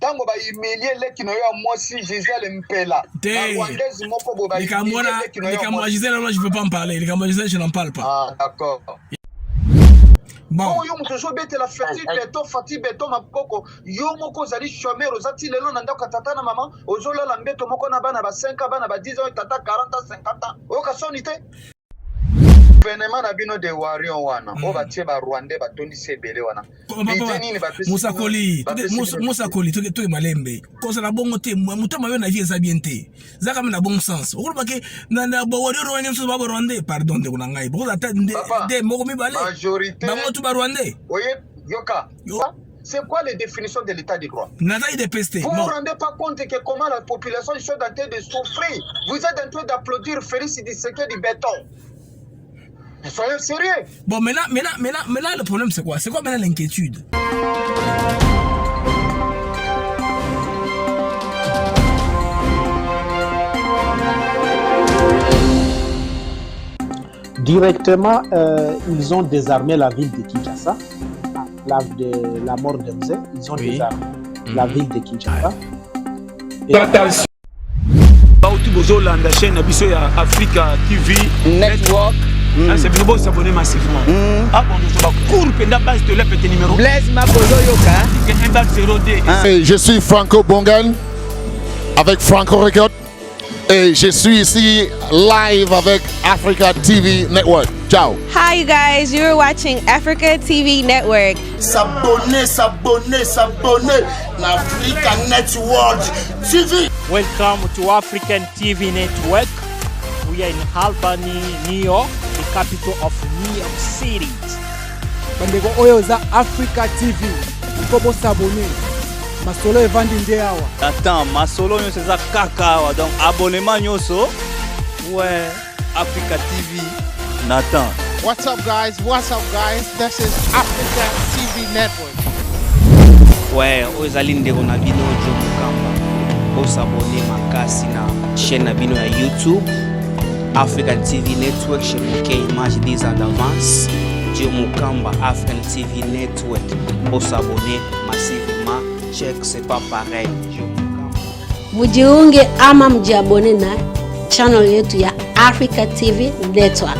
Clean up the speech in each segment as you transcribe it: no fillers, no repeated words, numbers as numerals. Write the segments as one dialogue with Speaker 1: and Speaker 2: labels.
Speaker 1: tango ba humilier les qui n'ont eu moi si Gisèle Mpela Rwandaise moko bo ba humilier les qui n'ont eu moi
Speaker 2: Gisèle je peux pas en parler les camons Gisèle je n'en parle pas.
Speaker 1: Ah d'accord. Bon yo musozo bete la Fatih Beto mapoko yo moko zali chômeur ozati lelo na ndako tata na maman ozola la mbeto moko na bana ba 5 ans bana ba 10 ans tata 40 ans 50 ans o kasoni te gouvernement na bino de warion wana o batie ba Rwandais ba tondi sebele wana
Speaker 2: Musakoli to malembe koza na bongo te muto mayo na vie eza bien te zaka na bon sens okolo bake na bo wari ro nyenso ba Rwandais pardon de kuna ngai boza ta de moko mi bale
Speaker 1: majorité
Speaker 2: ba moto ba Rwandais
Speaker 1: oye yoka c'est quoi les définitions de l'état de droit?
Speaker 2: Vous ne
Speaker 1: vous rendez pas compte que comment la population est en train de souffrir. Vous êtes en train d'applaudir Félix Tshisekedi du béton. Soyez sérieux.
Speaker 2: Bon, maintenant, le problème, c'est quoi? C'est quoi maintenant l'inquiétude?
Speaker 3: Directement, ils ont désarmé la ville de Kinshasa. La mort de Mzee, ils ont désarmé la ville de Kinshasa.
Speaker 4: Attention. La chaîne Africa TV Network. C'est bien beau s'abonner massivement.
Speaker 5: Je suis Franco Bongan avec Franco Record et je suis ici live avec Africa TV Network. Ciao.
Speaker 6: Hi you guys, you're watching Africa TV Network.
Speaker 7: S'abonner Africa Network TV.
Speaker 8: Welcome to African TV Network. We are in Albany, New York, the capital of New York City.
Speaker 9: Bandeko oyo za Africa TV. Kobo s'abonner. Masolo evandi nde awa.
Speaker 10: Attends, masolo nyo c'est ça kaka awa. Donc abonnement nyoso. Ouais, Africa TV. Nathan.
Speaker 11: What's up guys? This is Africa TV Network.
Speaker 10: Ouais, ozali ndeko na bino jo mukamba. Bo s'abonner makasi na chaîne na bino ya YouTube. African TV Network, chez Mouké Image des Advances, Dieu Mukamba, African TV Network, pour s'abonner massivement, check, c'est pas pareil.
Speaker 12: Mujiunge ama mjiabone na channel yetu ya Africa TV Network.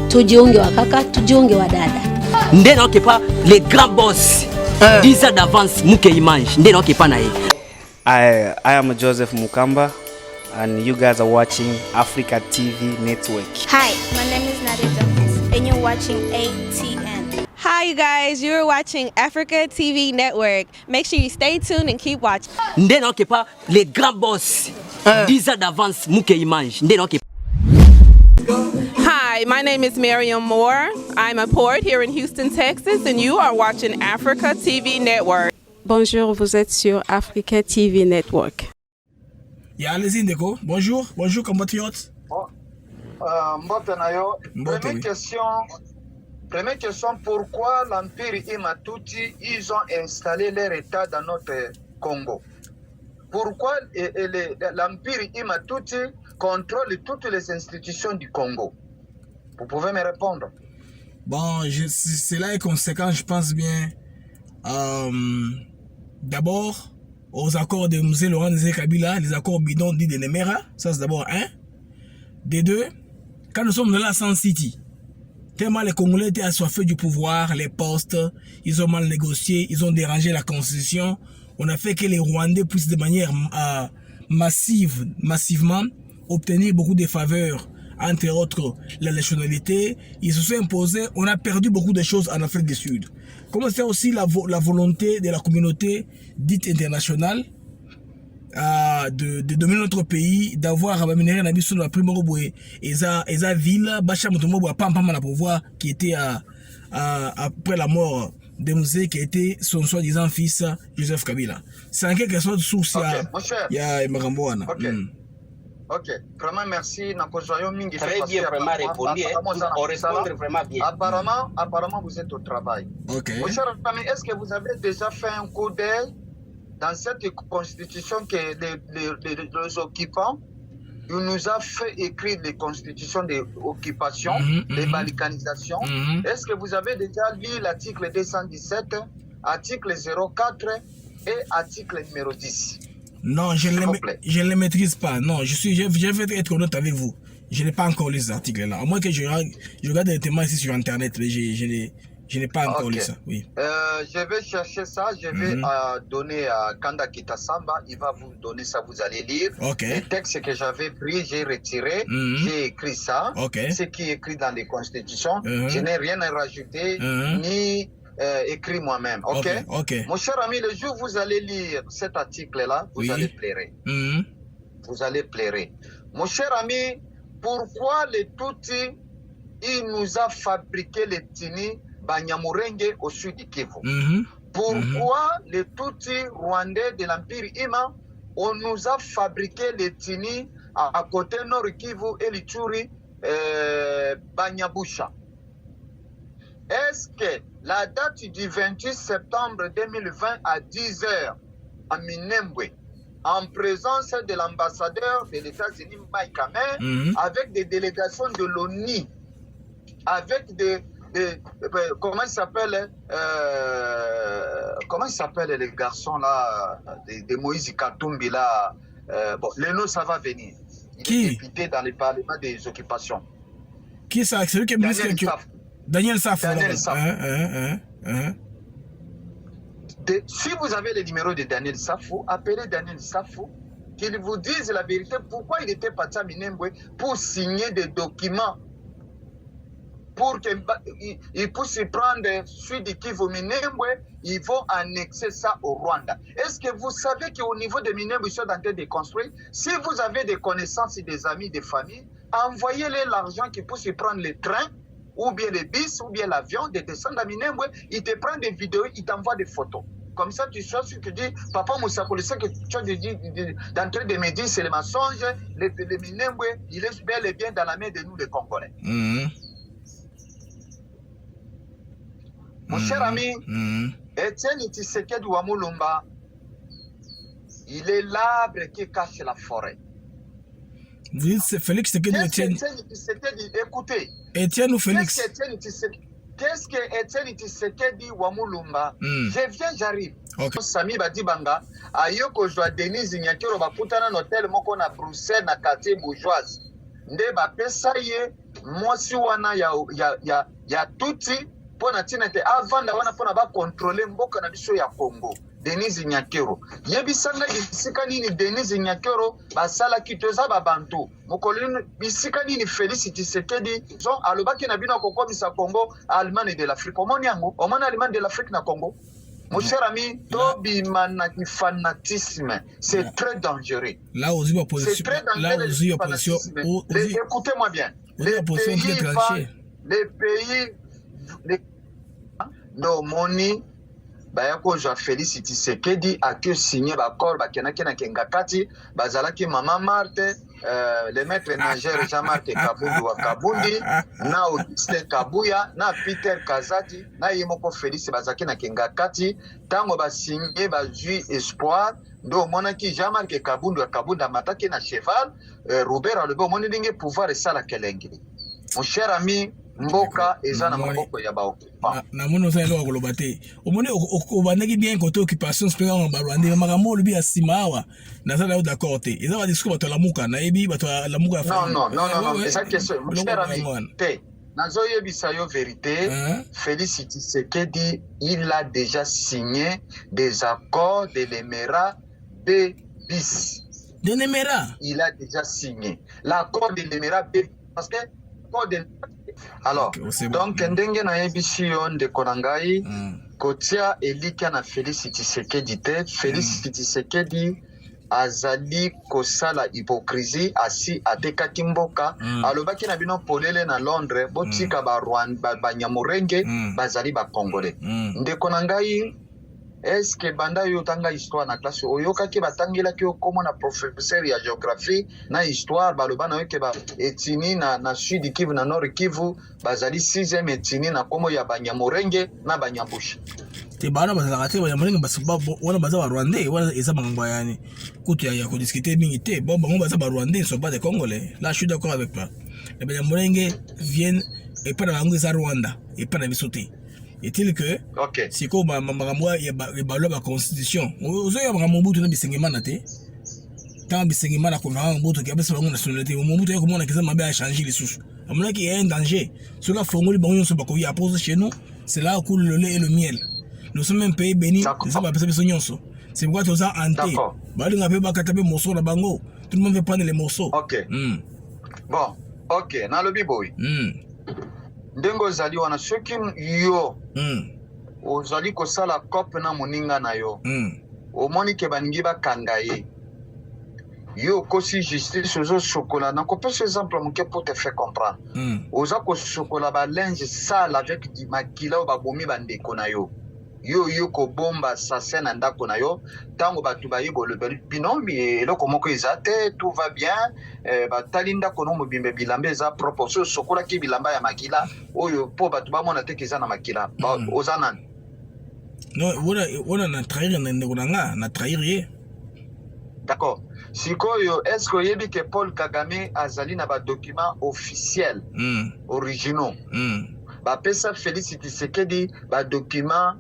Speaker 12: Tujiunge wakaka, tujiunge wadada.
Speaker 13: Ndena okepa les grands boss, 10 ans d'avance Mouké Image, ndena okepa na ye.
Speaker 10: I am Joseph Mukamba. And you guys are watching Africa TV Network.
Speaker 14: Hi, my name is Nadia Jones, and you're watching ATN.
Speaker 6: Hi, you guys, you're watching Africa TV Network. Make sure you stay tuned and keep watching.
Speaker 13: Ndena okepa les grands boss, 10 ans d'avance Mouké Image, ndena okepa.
Speaker 15: Hi, my name is Miriam Moore. I'm a poet here in Houston, Texas, and you are watching Africa TV Network.
Speaker 16: Bonjour, vous êtes sur Africa TV Network.
Speaker 2: Ya allez-y Ndeko. Bonjour compatriotes.
Speaker 1: Première question, pourquoi l'Empire Imatuti, ils ont installé leur État dans notre Congo? Pourquoi l'Empire Imatuti contrôle toutes les institutions du Congo? Vous pouvez me répondre?
Speaker 2: Bon, cela est conséquent, je pense bien. D'abord, aux accords de Mzee Laurent Kabila, les accords bidons dits de Nemera, ça c'est d'abord un. Des deux, quand nous sommes dans la Sun City, tellement les Congolais étaient assoiffés du pouvoir, les postes, ils ont mal négocié, ils ont dérangé la constitution. On a fait que les Rwandais puissent de manière massivement obtenir beaucoup de faveurs, entre autres la nationalité. Ils se sont imposés, on a perdu beaucoup de choses en Afrique du Sud. Comme c'est aussi la volonté de la communauté dite internationale de dominer notre pays, d'avoir aménagé la mission de la première et sa ville, pouvoir qui était après la mort de Mzee, qui était son soi-disant fils Joseph Kabila. C'est en quelque sorte source il y a Maramboana.
Speaker 1: Ok, vraiment merci.
Speaker 17: Très bien, vraiment répondu. On répond vraiment bien.
Speaker 1: Apparemment, vous êtes au travail.
Speaker 2: Ok.
Speaker 1: Mon cher ami, est-ce que vous avez déjà fait un coup d'œil dans cette constitution que les occupants, ils nous a fait écrire les constitutions d'occupation, de balkanisation. Est-ce que vous avez déjà lu l'article 217, article 04 et article numéro 10.
Speaker 2: Non, je ne les maîtrise pas. Non, je vais être honnête avec vous. Je n'ai pas encore lu ces articles-là. À moins que je regarde directement ici sur Internet, mais je n'ai pas encore lu ça. Oui.
Speaker 1: Je vais chercher ça. Je vais donner à Kanda Kitasamba. Il va vous donner ça. Vous allez lire. Les textes que j'avais pris, j'ai retiré. J'ai écrit ça. Ce qui est écrit dans les constitutions. Je n'ai rien à rajouter ni écrit moi-même. Mon cher ami, le jour où vous allez lire cet article-là, vous allez pleurer. Vous allez pleurer. Mon cher ami, pourquoi les Tutsis, il nous a fabriqué les Tini Banyamurenge au sud du Kivu? Pourquoi les Tutsis rwandais de l'Empire Ima, on nous a fabriqué les Tini à côté Nord Kivu et l'Ituri Banyabusha? Est-ce que la date du 28 septembre 2020 à 10h à Minembwe, en présence de l'ambassadeur de l'États-Unis Mike Hammer, avec des délégations de l'ONU, avec comment il s'appelle les garçons là de Moïse Katumbi là, bon, le nom ça va venir. Il est député dans le Parlement des occupations.
Speaker 2: Qui ça? C'est lui qui est ministre Daniel Safou.
Speaker 1: Si vous avez le numéro de Daniel Safou, appelez Daniel Safou, qu'il vous dise la vérité, pourquoi il était parti à Minembwe pour signer des documents, pour qu'il puisse prendre celui de Kivu Minembwe, ils vont annexer ça au Rwanda. Est-ce que vous savez qu'au niveau de Minembwe, ils sont en train de construire? Si vous avez des connaissances, des amis, des familles, envoyez-les l'argent qu'ils puissent prendre le train, ou bien les bus, ou bien l'avion, de descendre à Minembwe, ils te prennent des vidéos, ils t'envoient des photos. Comme ça, tu sais ce que tu dis, Papa Moussako, le que tu as d'entrée de me dire, c'est le mensonge, le Minembwe, il est bel et bien dans la main de nous, les Congolais. Mon cher ami, Etienne Tshisekedi Wamulumba, il est l'arbre qui cache la forêt.
Speaker 2: Vous dites c'est Félix Tshisekedi ou Etienne?
Speaker 1: Écoutez.
Speaker 2: Etienne ou Félix?
Speaker 1: Qu'est-ce que Etienne Tshisekedi Wamulumba? Je viens, j'arrive. Sami Badibanga, ayoko jwa Denise Nyakero bakutana na hotel moko na Bruxelles na quartier bourgeoise. Nde bapesa ye mwasi wana ya Tutsi pona tina te avant da wana pona ba contrôler mboka na biso ya Congo. Denise Nyakero yebisanga bisika nini Denise Nyakero basala kitoza babantu mokolini bisika nini Félix Tshisekedi son alobaki na bino kokomisa Congo Allemagne de l'Afrique omoni yango omona Allemagne de l'Afrique na Congo. Mon cher ami, Tobi fanatisme, c'est très dangereux.
Speaker 2: Là aussi, c'est très dangereux.
Speaker 1: Écoutez-moi bien. Les pays, nos moni, bayako ja Félix Tshisekedi a que signé l'accord, bakenaki na kengakati, bazalaki Mama Marthe, le maître nageur Jean-Marc Kabundi wa Kabundi, na Auguste Kabuya, na Peter Kazati, na Yemoko Félix bazaki na kengakati, tango ba signé ba Jui Espoir, ndo monaki Jean-Marc Kabundi wa Kabundi mataki na cheval, Robert Alebe moni dinge pouvoir esala kelenge. Mon cher ami, mboka eza na maboko ya baokupa
Speaker 2: na mono sa elo koloba te omoni obandaki bien côté occupation spéciale en Rwanda makambo lobi ya sima awa na ça là d'accord te eza ba discours bato la muka na yebi bato la muka
Speaker 1: non c'est ça question mon cher ami te nazo yebisa yo vérité Félix Tshisekedi il a déjà signé des accords de l'Émirat de bis
Speaker 2: de l'Émirat
Speaker 1: il a déjà signé l'accord de l'Émirat parce que alors donc ndenge na yebisi yo ndeko na ngai kotia elika na Félix Tshisekedi te Félix Tshisekedi azali kosala hypocrisie asi atekaki mboka alobaki na bino polele na Londres botika ba Rwanda banyamurenge bazali ba Congolais ndeko na ngai. Est-ce que banda yo tanga histoire na classe oyokaki batangela ki okomo na professeur ya géographie na histoire baloba na yoke ba etini na sud Kivu na nord Kivu bazali 6e etini na komo ya banyamurenge na banyambushi
Speaker 2: te bana bazala te banyamurenge basaba wana bazaba Rwandais wana eza bango yani kutu ya ko discuter mingi te bon bango bazaba Rwandais sont pas des Congolais là je suis d'accord avec toi les banyamurenge viennent et pas dans la Rwanda et pas dans Bisoté. est-il que si ko makambo ya balwa ba constitution ozo ya makambo butu na bisengema na te tant bisengema na konvent butu ki abesa bango nationalité Mobutu ya komona kiza mabe a changer les sous amona ki y a un danger ce ka fongoli bango nyonso bako ya pose chez nous c'est là où coule le lait et le miel nous sommes un pays béni c'est ça ba pesa biso nyonso c'est pourquoi tu as hanté balinga pe bakata pe morceau na bango tout le monde veut prendre les morceaux.
Speaker 1: Bon, na lobi boy. Ndengo zali wana soki yo ozali kosala kope na moninga na yo omoni ke baningi bakanga ye yo kosi justice ozo chocolat na kopesa exemple moke pour te faire comprendre oza ko chocolat ba linge sale avec du makila ba bomi bandeko na yo yo ko bomba assassin na ndako na yo tango batu bayibo le binomi eloko moko ezate tout va bien batali ndako no mobimbe bilamba eza propre so sokola ki bilamba ya makila oyo po batu bamona te kiza na makila oza nani
Speaker 2: non wona na trahir na ndeko nanga na trahir ye
Speaker 1: d'accord sikoyo est-ce que yebi que Paul Kagame azali na ba document officiel originaux ba pesa Félix Tshisekedi ba document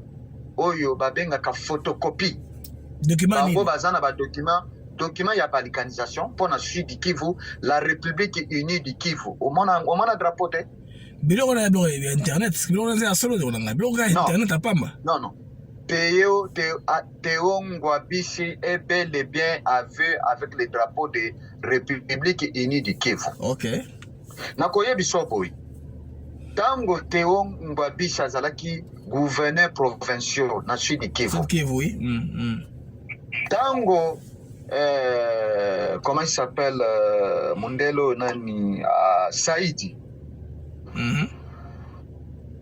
Speaker 1: oyo babengaka photocopie bango baza na ba document ya balkanisation pour na Sud Kivu la République unie du Kivu omona drapeau te
Speaker 2: biloko na internet biloko na solo de na biloko na internet apamba
Speaker 1: non Théo Ngwabisi est bel et bien avec le drapeau de République unie du Kivu. Nakoye biso boy tango Théo Ngwabisi azalaki gouverneur provincial na Sud Kivu.
Speaker 2: Oui.
Speaker 1: Tango comment il s'appelle Mondelo nani Saidi.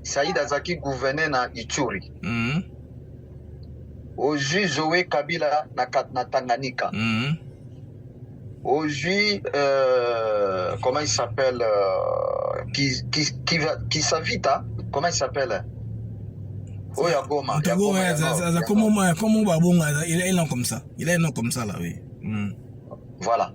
Speaker 1: Saidi azaki gouverneur na Ituri. Aujourd'hui Zoé Kabila na Tanganyika. Aujourd'hui comment il s'appelle qui s'avita comment il s'appelle Oya Goma.
Speaker 2: Comment babonga il est comme ça. Il est non comme ça là oui.
Speaker 1: Voilà.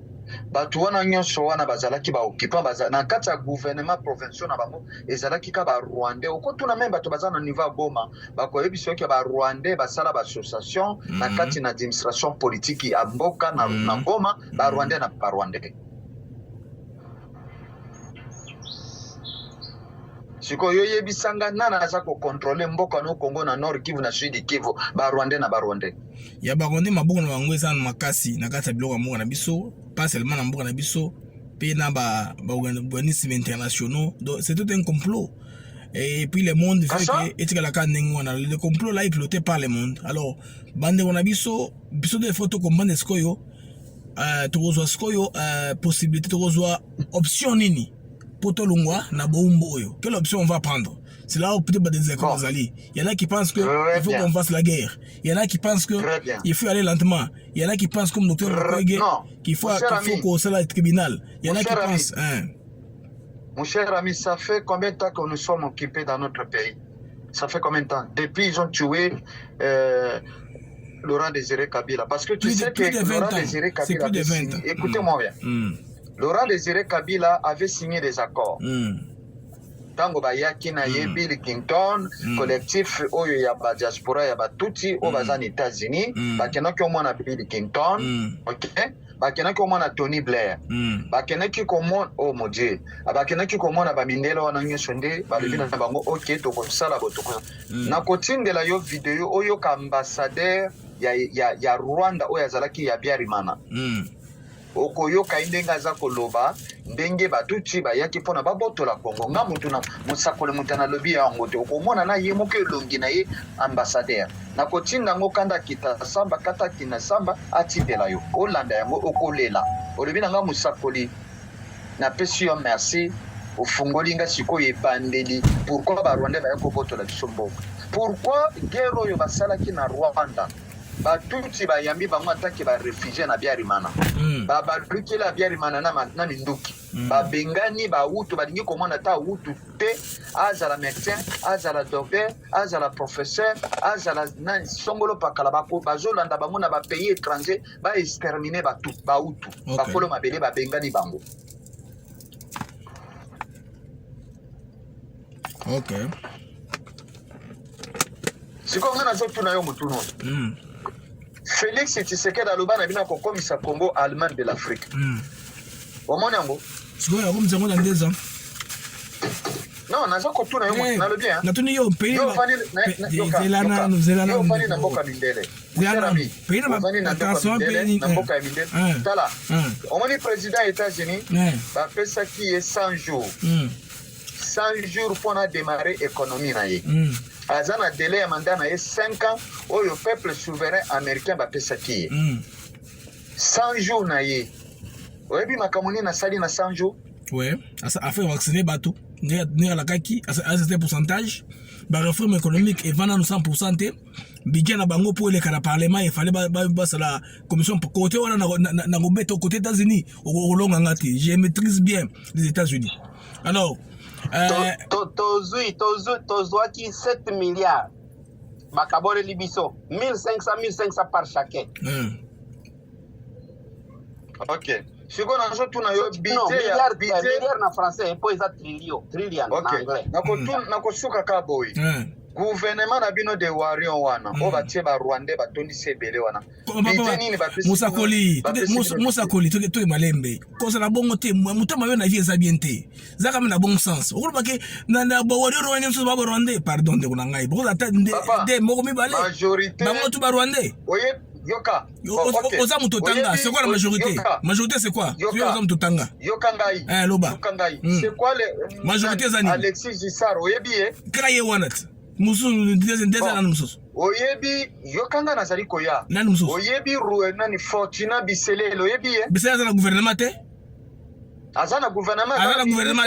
Speaker 1: Batu wana nyonso wana bazalaki ba occupant na kati ya gouvernement provincial na bango ezalaki ka ba Rwandais okotuna même batu bazana niveau Goma bakoyebiso ke ba Rwandais basala ba association na kati na administration politique ya mboka na Goma ba Rwandais na ba Rwandais. Siko yo yebisanga nana aza ko contrôler mboka no Congo na Nord Kivu na Sud Kivu ba Rwandais na ba Rwandais.
Speaker 2: Ya ba Rwandais maboko na bango eza na makasi na kati ya biloko mboka na biso pas seulement na mboka na biso pe na ba organismes internationaux donc c'est tout un complot et puis le monde fait que etika la kanengo wana le complot là est piloté par le monde alors bande on a biso de photos comprendre ce koyo tokozwa skoyo possibilité tokozwa option nini poto lungwa na bombo oyo quelle option on va prendre c'est là où peut-être des écoles il y en a qui pensent que il faut qu'on fasse la guerre il y en a qui pensent que il faut aller lentement il y en a qui pensent comme docteur Mukwege qu'il faut qu'on soit le tribunal il y en a qui pensent
Speaker 1: mon cher ami ça fait combien de temps que nous sommes occupés dans notre pays ça fait combien de temps depuis ils ont tué Laurent Désiré Kabila parce que tu sais que Laurent Désiré Kabila écoutez-moi bien Laurent Désiré Kabila avait signé des accords tango bayaki na ye Bill Clinton collectif oyo ya ba diaspora ya batuti o baza na États-Unis bakenaki omona Bill Clinton bakenaki omona Tony Blair bakenaki komona oh mon Dieu bakenaki komona bamindelo wana nyonso nde balobi na bango tokosala botoko na kotindela yo video oyo ka ambassadeur ya Rwanda oyo azalaki ya Biarimana okoyoka indenga za koloba ndenge batuti bayaki mpona babotola Kongo nga mutu na musakole mutana lobi yango te okomona na ye moke longi na ye ambassadeur na kotinda ngo kanda kita samba kata kina samba atipela yo olanda yango okolela olobi na nga musakoli na pesi yo merci ofungoli nga sikoyo ebandeli pourquoi ba Rwanda bayako botola biso mboka pourquoi guerre oyo basalaki na Rwanda batuti bayambi bango atake ba réfugié na Biarimana babaluki la Biarimana na minduki babengani ba utu balingi komona ta utu te azala médecin azala docteur azala professeur azala na songolo pakala bako bazolanda bango na ba pays étranger ba exterminer ba utu bakolo mabele babengani bango. siko ngana zo tuna yo mutuno Félix Tshisekedi alobana bina ko komisa Congo Allemagne de l'Afrique omoni yango
Speaker 2: siko ya komisa ngo dans 2 ans.
Speaker 1: Non, nazo ko tuna yo mutuno le bien
Speaker 2: na tuni yo pays
Speaker 1: yo fani
Speaker 2: zelana
Speaker 1: yo fani na mboka mindele
Speaker 2: pays na attention pays
Speaker 1: na mboka mindele tala omoni président États-Unis ba pesa qui est 100 jours 100 jours pour démarrer économie na ye azana délai ya mandat na ye 5 ans oyo peuple souverain américain ba pesa qui 100 jours na ye oyebi makamoni na sali na 100 jours
Speaker 2: ouais a fait vacciner bateau ne la kaki à certain pourcentage ba réforme économique et vendant 100% te budget na bango pour les kana parlement il fallait ba la commission côté wana na ngobeto côté États-Unis au longa ngati je maîtrise bien les États-Unis alors
Speaker 17: tozwaki 7 milliards bakabore libiso 1500 par chacun
Speaker 1: ok siko na zo tuna yo
Speaker 17: milliard na français po eza trillion na anglais
Speaker 1: nako suka ka boy gouvernement na bino de warion wana o batie ba Rwandais batondi sebele wana
Speaker 2: Musakoli to malembe kosa na bongo te muto mayo na vie eza bien te zaka na bon sens okolo bake na bo wari Rwandais so ba Rwandais pardon de kuna ngai boko ata de moko mi bale
Speaker 1: majorité
Speaker 2: bango to ba Rwandais
Speaker 1: oye yoka
Speaker 2: oza mutotanga c'est quoi la majorité c'est quoi oza mutotanga
Speaker 1: yokangai
Speaker 2: loba
Speaker 1: c'est quoi le
Speaker 2: majorité zani
Speaker 1: Alexis Gisard oyebi
Speaker 2: kraye wanat musu ndeza musu
Speaker 1: oyebi yokanga nazali koya
Speaker 2: nani musu
Speaker 1: oyebi nani Fortuna Biselele oyebi
Speaker 2: Biselele na gouvernement te
Speaker 1: azana gouvernement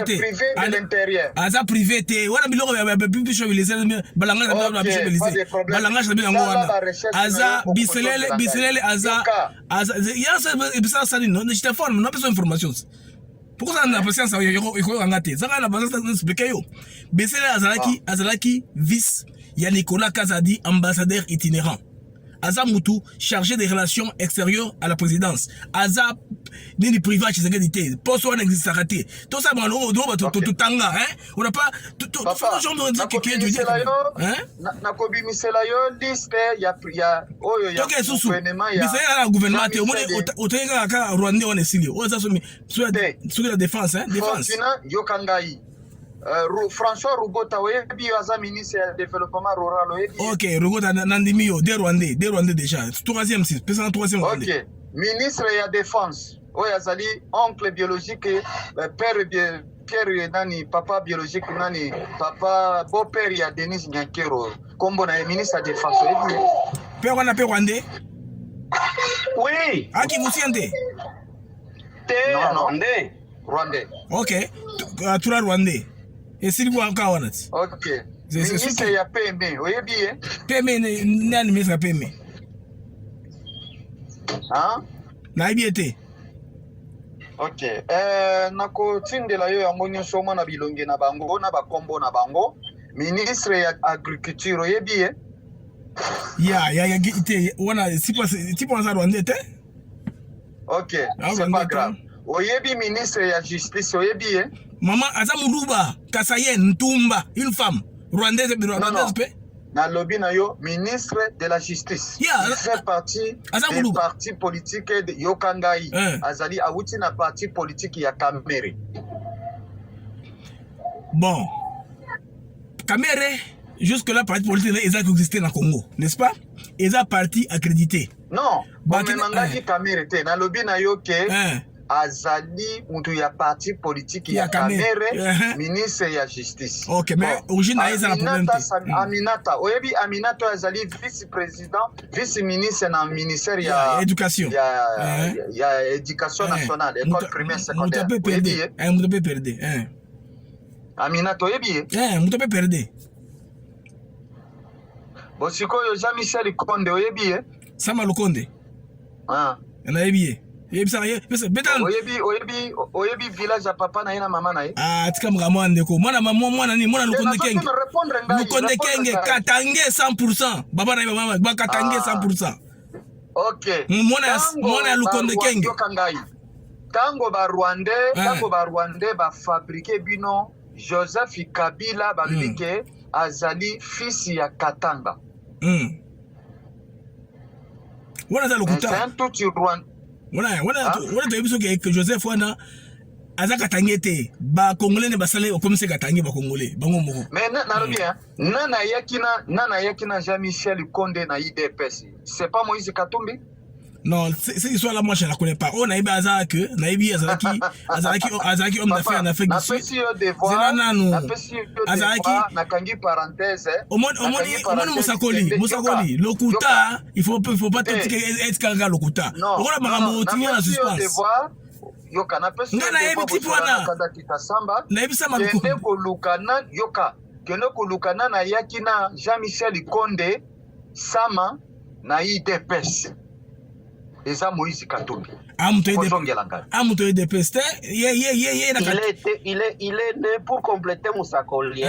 Speaker 2: te
Speaker 1: privé de l'intérieur
Speaker 2: aza privé te wana biloko ya biso bilese balanga na biso bilese balanga na biso wana aza Biselele aza yasa sali no je te forme no besoin d'informations. Pourquoi ça n'a pas patience ça n'a pas expliquer yo Biselele azalaki vice ya Nicolas Kazadi ambassadeur itinérant Aza Moutou chargé des relations extérieures à la présidence Aza nini privé chez Sécurité poste on existe raté tout ça bon tout tanga hein on n'a pas tout genre de dire que tu dis hein
Speaker 1: na kobi misela yo liste ya oyo ya
Speaker 2: gouvernement ya Biselele gouvernement te o tenga ka Rwanda on est silio on ça sur la défense hein défense
Speaker 1: yokangai François Rugota oyebi aza ministre ya développement rural oyebi
Speaker 2: OK Rugota nandimio de Rwandais déjà troisième
Speaker 1: OK ministre ya défense oyo azali oncle biologique père nani papa biologique nani papa beau-père ya Denis Nyankero kombo na ministre ya défense oyebi
Speaker 2: père wana père Rwandais
Speaker 17: oui
Speaker 2: aki musiente
Speaker 17: non
Speaker 1: Rwandais
Speaker 2: OK tura Rwandais et s'il voit encore on est
Speaker 1: OK ministre ya PME oyebi
Speaker 2: PME nani ministre PME
Speaker 1: hein
Speaker 2: na ibiete
Speaker 1: OK nako tindela yo yango nyonso mona bilonge na bango na bakombo na bango ministre ya agriculture oyebi
Speaker 2: ya ite wana tipo za Rwanda te
Speaker 1: OK c'est pas grave oyebi ministre ya justice oyebi
Speaker 2: Maman aza Muluba Kasaye Ntumba une femme rwandaise pe
Speaker 1: na lobby na yo ministre de la justice il fait partie du parti politique de Yokangai azali awuti na parti politique ya Kamere
Speaker 2: bon Kamere jusque là parti politique ils existé na Congo n'est-ce pas ils ont parti accrédité
Speaker 1: non mangaki Kamere te na lobby na yo ke azali mutu ya parti politique ya Kamere ministre ya justice
Speaker 2: OK mais origine na eza na problème
Speaker 1: Aminata oyebi Aminata azali vice ministre na ministère ya
Speaker 2: éducation
Speaker 1: ya éducation nationale école primaire secondaire
Speaker 2: mutu peut perdre
Speaker 1: Aminata oyebi
Speaker 2: mutu peut perdre
Speaker 1: bosiko yo Jean-Michel Konde oyebi
Speaker 2: Sama Lukonde na yebi
Speaker 1: oyebi village ya papa na ye na mama na ye
Speaker 2: tika mkamwa ndeko mwana ni mwana Lukonde Kenge katange 100% baba na ye mama ba katange 100%
Speaker 1: OK
Speaker 2: mwana ya Lukonde Kenge
Speaker 1: tango ba Rwandais ba fabriquer bino Joseph Kabila ba bike azali fils ya Katanga
Speaker 2: Wana za lokuta.
Speaker 1: C'est un tout Rwanda.
Speaker 2: Wana to ebiso que Joseph wana azaka tangete ba congolais ne basale comme c'est katangi ba congolais bango moko.
Speaker 1: Mais na bien nana yakina Jean-Michel Konde na IDPS. C'est pas Moïse Katumbi?
Speaker 2: Non, c'est histoire là moi je la connais pas. On a iba azaka na ibi azaki homme d'affaires en Afrique du Sud.
Speaker 1: Azaki na kangi parenthèse.
Speaker 2: Omoni Musakoli lokuta il faut pas être kanga lokuta. On a makambo tinga na suspense.
Speaker 1: Yoka na pesi kende kolukana yoka kende kolukana na yakina Jean-Michel Konde sama na IDPS eza Moïse Katumbi
Speaker 2: amuto IDPS
Speaker 17: il est né pour compléter Musakoli.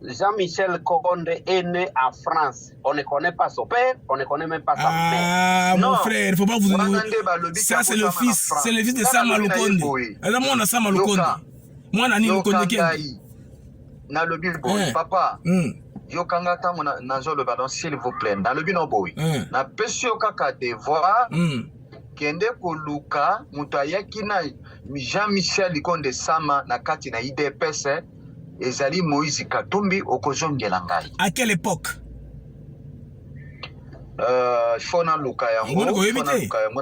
Speaker 17: Jean-Michel Konde est né en France. On ne connaît pas son père, on ne connaît même pas sa mère.
Speaker 2: Ah, mon frère, il ne faut pas vous... Ça, c'est le fils de Sama Lukonde. Alors, moi, on a Sama Lukonde. Moi, on a Lukonde.
Speaker 1: Na le boy, papa. Yokanga tango na zolo badon, s'il vous plaît. Na le bino boy. Na pesi yokaka devoir. Kende koluka, mutayaki na Jean-Michel Konde Sama na kati na IDPS. Ezali Moïse Katumbi okozongela ngai.
Speaker 2: À quelle époque?
Speaker 1: Fona luka yango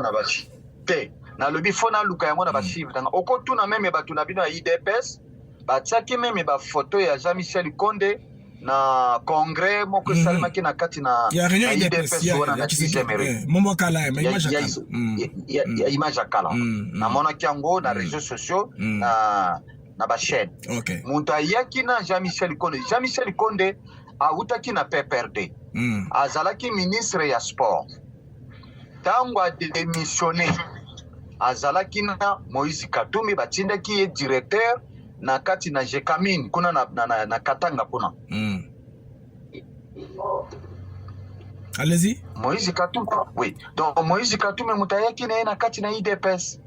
Speaker 1: na bachi. Te, na lobi fona luka yango na bachi. Okotuna meme batu na bino ya IDPS, batiaki meme ba photo ya Jean-Michel Konde na congrès moko salimaki na kati na IDPS wana na Tshisekedi.
Speaker 2: Momo kala image
Speaker 1: akala. Na monaki yango na réseaux sociaux na ba chaîne.
Speaker 2: Okay.
Speaker 1: Muta yakina Jean-Michel Konde. Jean-Michel Konde a utaki na PPRD. Azalaki ministre ya sport. Tango a démissionné. Azalaki na Moïse Katumbi batindaki ye directeur na kati na Jekamine kuna na Katanga kuna.
Speaker 2: Allez-y.
Speaker 1: Moïse Katumbi. Oui. Donc Moïse Katumbi muta yakina na kati na IDPS.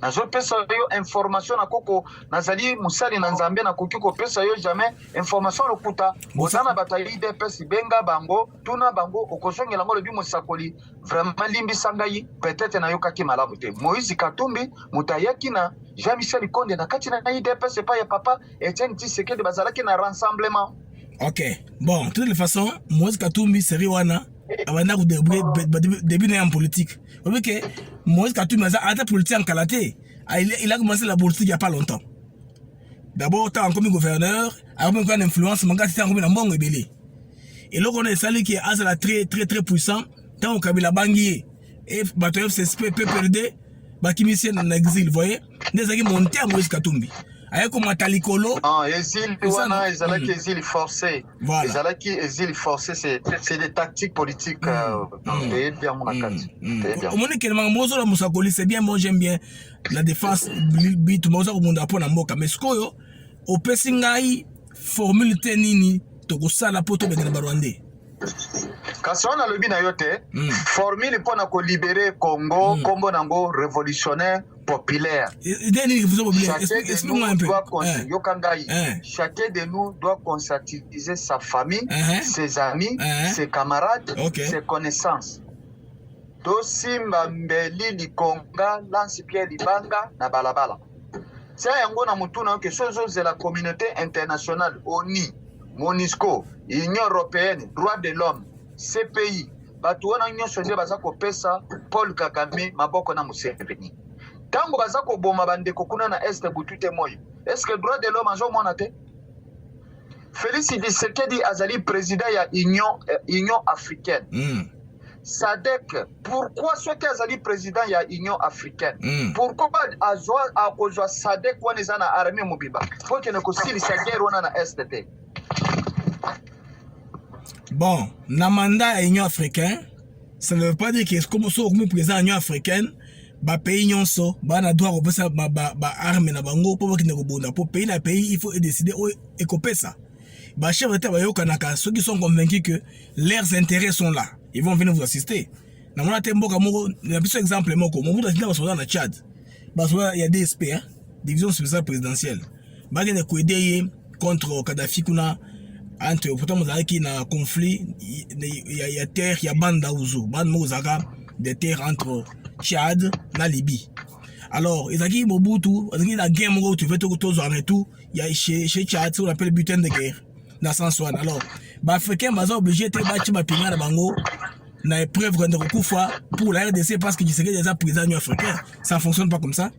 Speaker 1: Na zo pesa yo information na koko nazali musali na nzambe na kokiko pesa yo jamais information lokuta ozana batayi IDPS benga bango tuna bango okosongela ngo lebi Musakoli vraiment limbisa ngai peut-être na yokaki malamu te. Moïse Katumbi mutayaki na Jean-Michel Konde na kati na IDPS pas ya papa Etienne Tshisekedi bazalaki na rassemblement.
Speaker 2: OK. Bon, de toute façon, Moïse Katumbi seri wana abanda ku début en politique. Vous voyez que Moïse Katumbi a été politique en Kalaté. Il a commencé la politique il n'y a pas longtemps. D'abord, il a comme gouverneur, après une influence, il a été comme un bon rebelle. Et là, on a salé qui est très puissant, tant au Kabila Bangui et Batoyev CSP PPRD, Bakimissien en exil, vous voyez, des amis montés à Moïse Katumbi. Avec comme Talikolo.
Speaker 1: Non, exil, wana, ezalaki exil forcé. Voilà. Ezalaki exil forcé, c'est des tactiques politiques. Bien mon akati.
Speaker 2: Au moment que Mangozo la Musakoli, c'est bien, moi j'aime bien la défense, bit, moza au monde apona mboka. Mais ce qu'on au Pessingai, formule tenini, tokosa la poto bengena barwande.
Speaker 1: Kasi on a le bin ayote, formule pour na libérer Congo, Congo nango révolutionnaire populaire. Chacun de nous doit conscientiser sa famille, ses amis, ses camarades, ses connaissances. Tosimba mbeli likonga, lansi Pierre Libanga na balabala. C'est un bon amutuna que chose de la communauté internationale, ONU, MONUSCO, Union européenne, droits de l'homme, CPI, batuona union soje bazako pesa Paul Kagame maboko na Museveni. Tango bazako boma bandeko kuna na est butute moyo. Est-ce que droit de l'homme azo mona te? Félix Tshisekedi azali président ya Union africaine. SADC, pourquoi ce qui azali président ya Union africaine? Pourquoi azwa akozwa SADC wana zana armée mobimba? Faut que ne kosili sa guerre wana na est te.
Speaker 2: Bon, na mandat à l'Union africaine, ça ne veut pas dire que comme ça, comme président de l'Union africaine, ba pays nyonso, ba na droit de faire ba arme na bango pour qu'ils ne rebondent. Pour payer la pays, il faut décider où écoper ça. Ba chef d'État ba yo kanaka, ceux qui sont convaincus que leurs intérêts sont là, ils vont venir vous assister. Na mona tembo kamoko, na biso exemple moko, mon bout dans le Tchad. Ba il y a DSP, division spéciale présidentielle. Ba gene ko aider contre Kadhafi kuna entre pourtant qui na conflit il y a terre il y a bande d'Aouzo bande Mozaka des terres entre Tchad na Libye. Alors Ezaki Mobutu il la guerre où tu veux tout en tout il y a chez Tchad ce qu'on appelle butin de guerre dans sens one. Alors bah africain bah obligé de battre ma pinga na bango na épreuve quand de kufa pour la RDC parce que c'est déjà prisonniers africains. Ça fonctionne pas comme ça.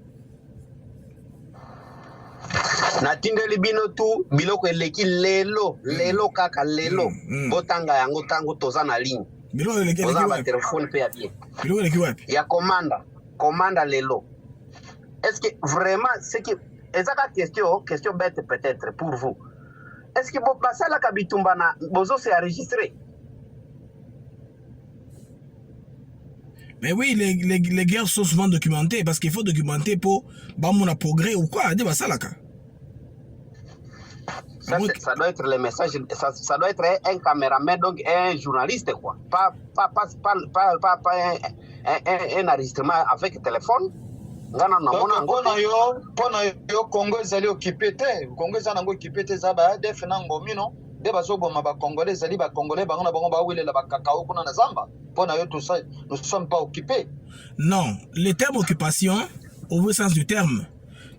Speaker 17: natindeli bino tu biloko eleki lelo kaka lelo botanga yango tango toza na ligne
Speaker 2: biloko eleki
Speaker 17: ba telefone pe ya bien
Speaker 2: biloko eleki wapi
Speaker 17: ya commanda lelo. Est-ce que vraiment c'est que ezaka question bête peut-être pour vous, est-ce que basala kabitumba na bozo c'est enregistré?
Speaker 2: Mais oui, les guerres sont souvent documentées parce qu'il faut documenter pour mon progrès ou quoi.
Speaker 17: Ça doit être le message, ça doit être un caméraman, donc un journaliste, quoi. Pas un enregistrement avec téléphone.
Speaker 1: Pona yo Congo ezali occupé te. Congo ezali occupé te za ba def na ngomino. De bazoboma ba Congolais ezali ba Congolais bango na bango ba wilela ba kakao kuna na Zamba. Pona yo tout ça, nous ne sommes pas occupés.
Speaker 2: Non, le terme occupation, au vrai sens du terme,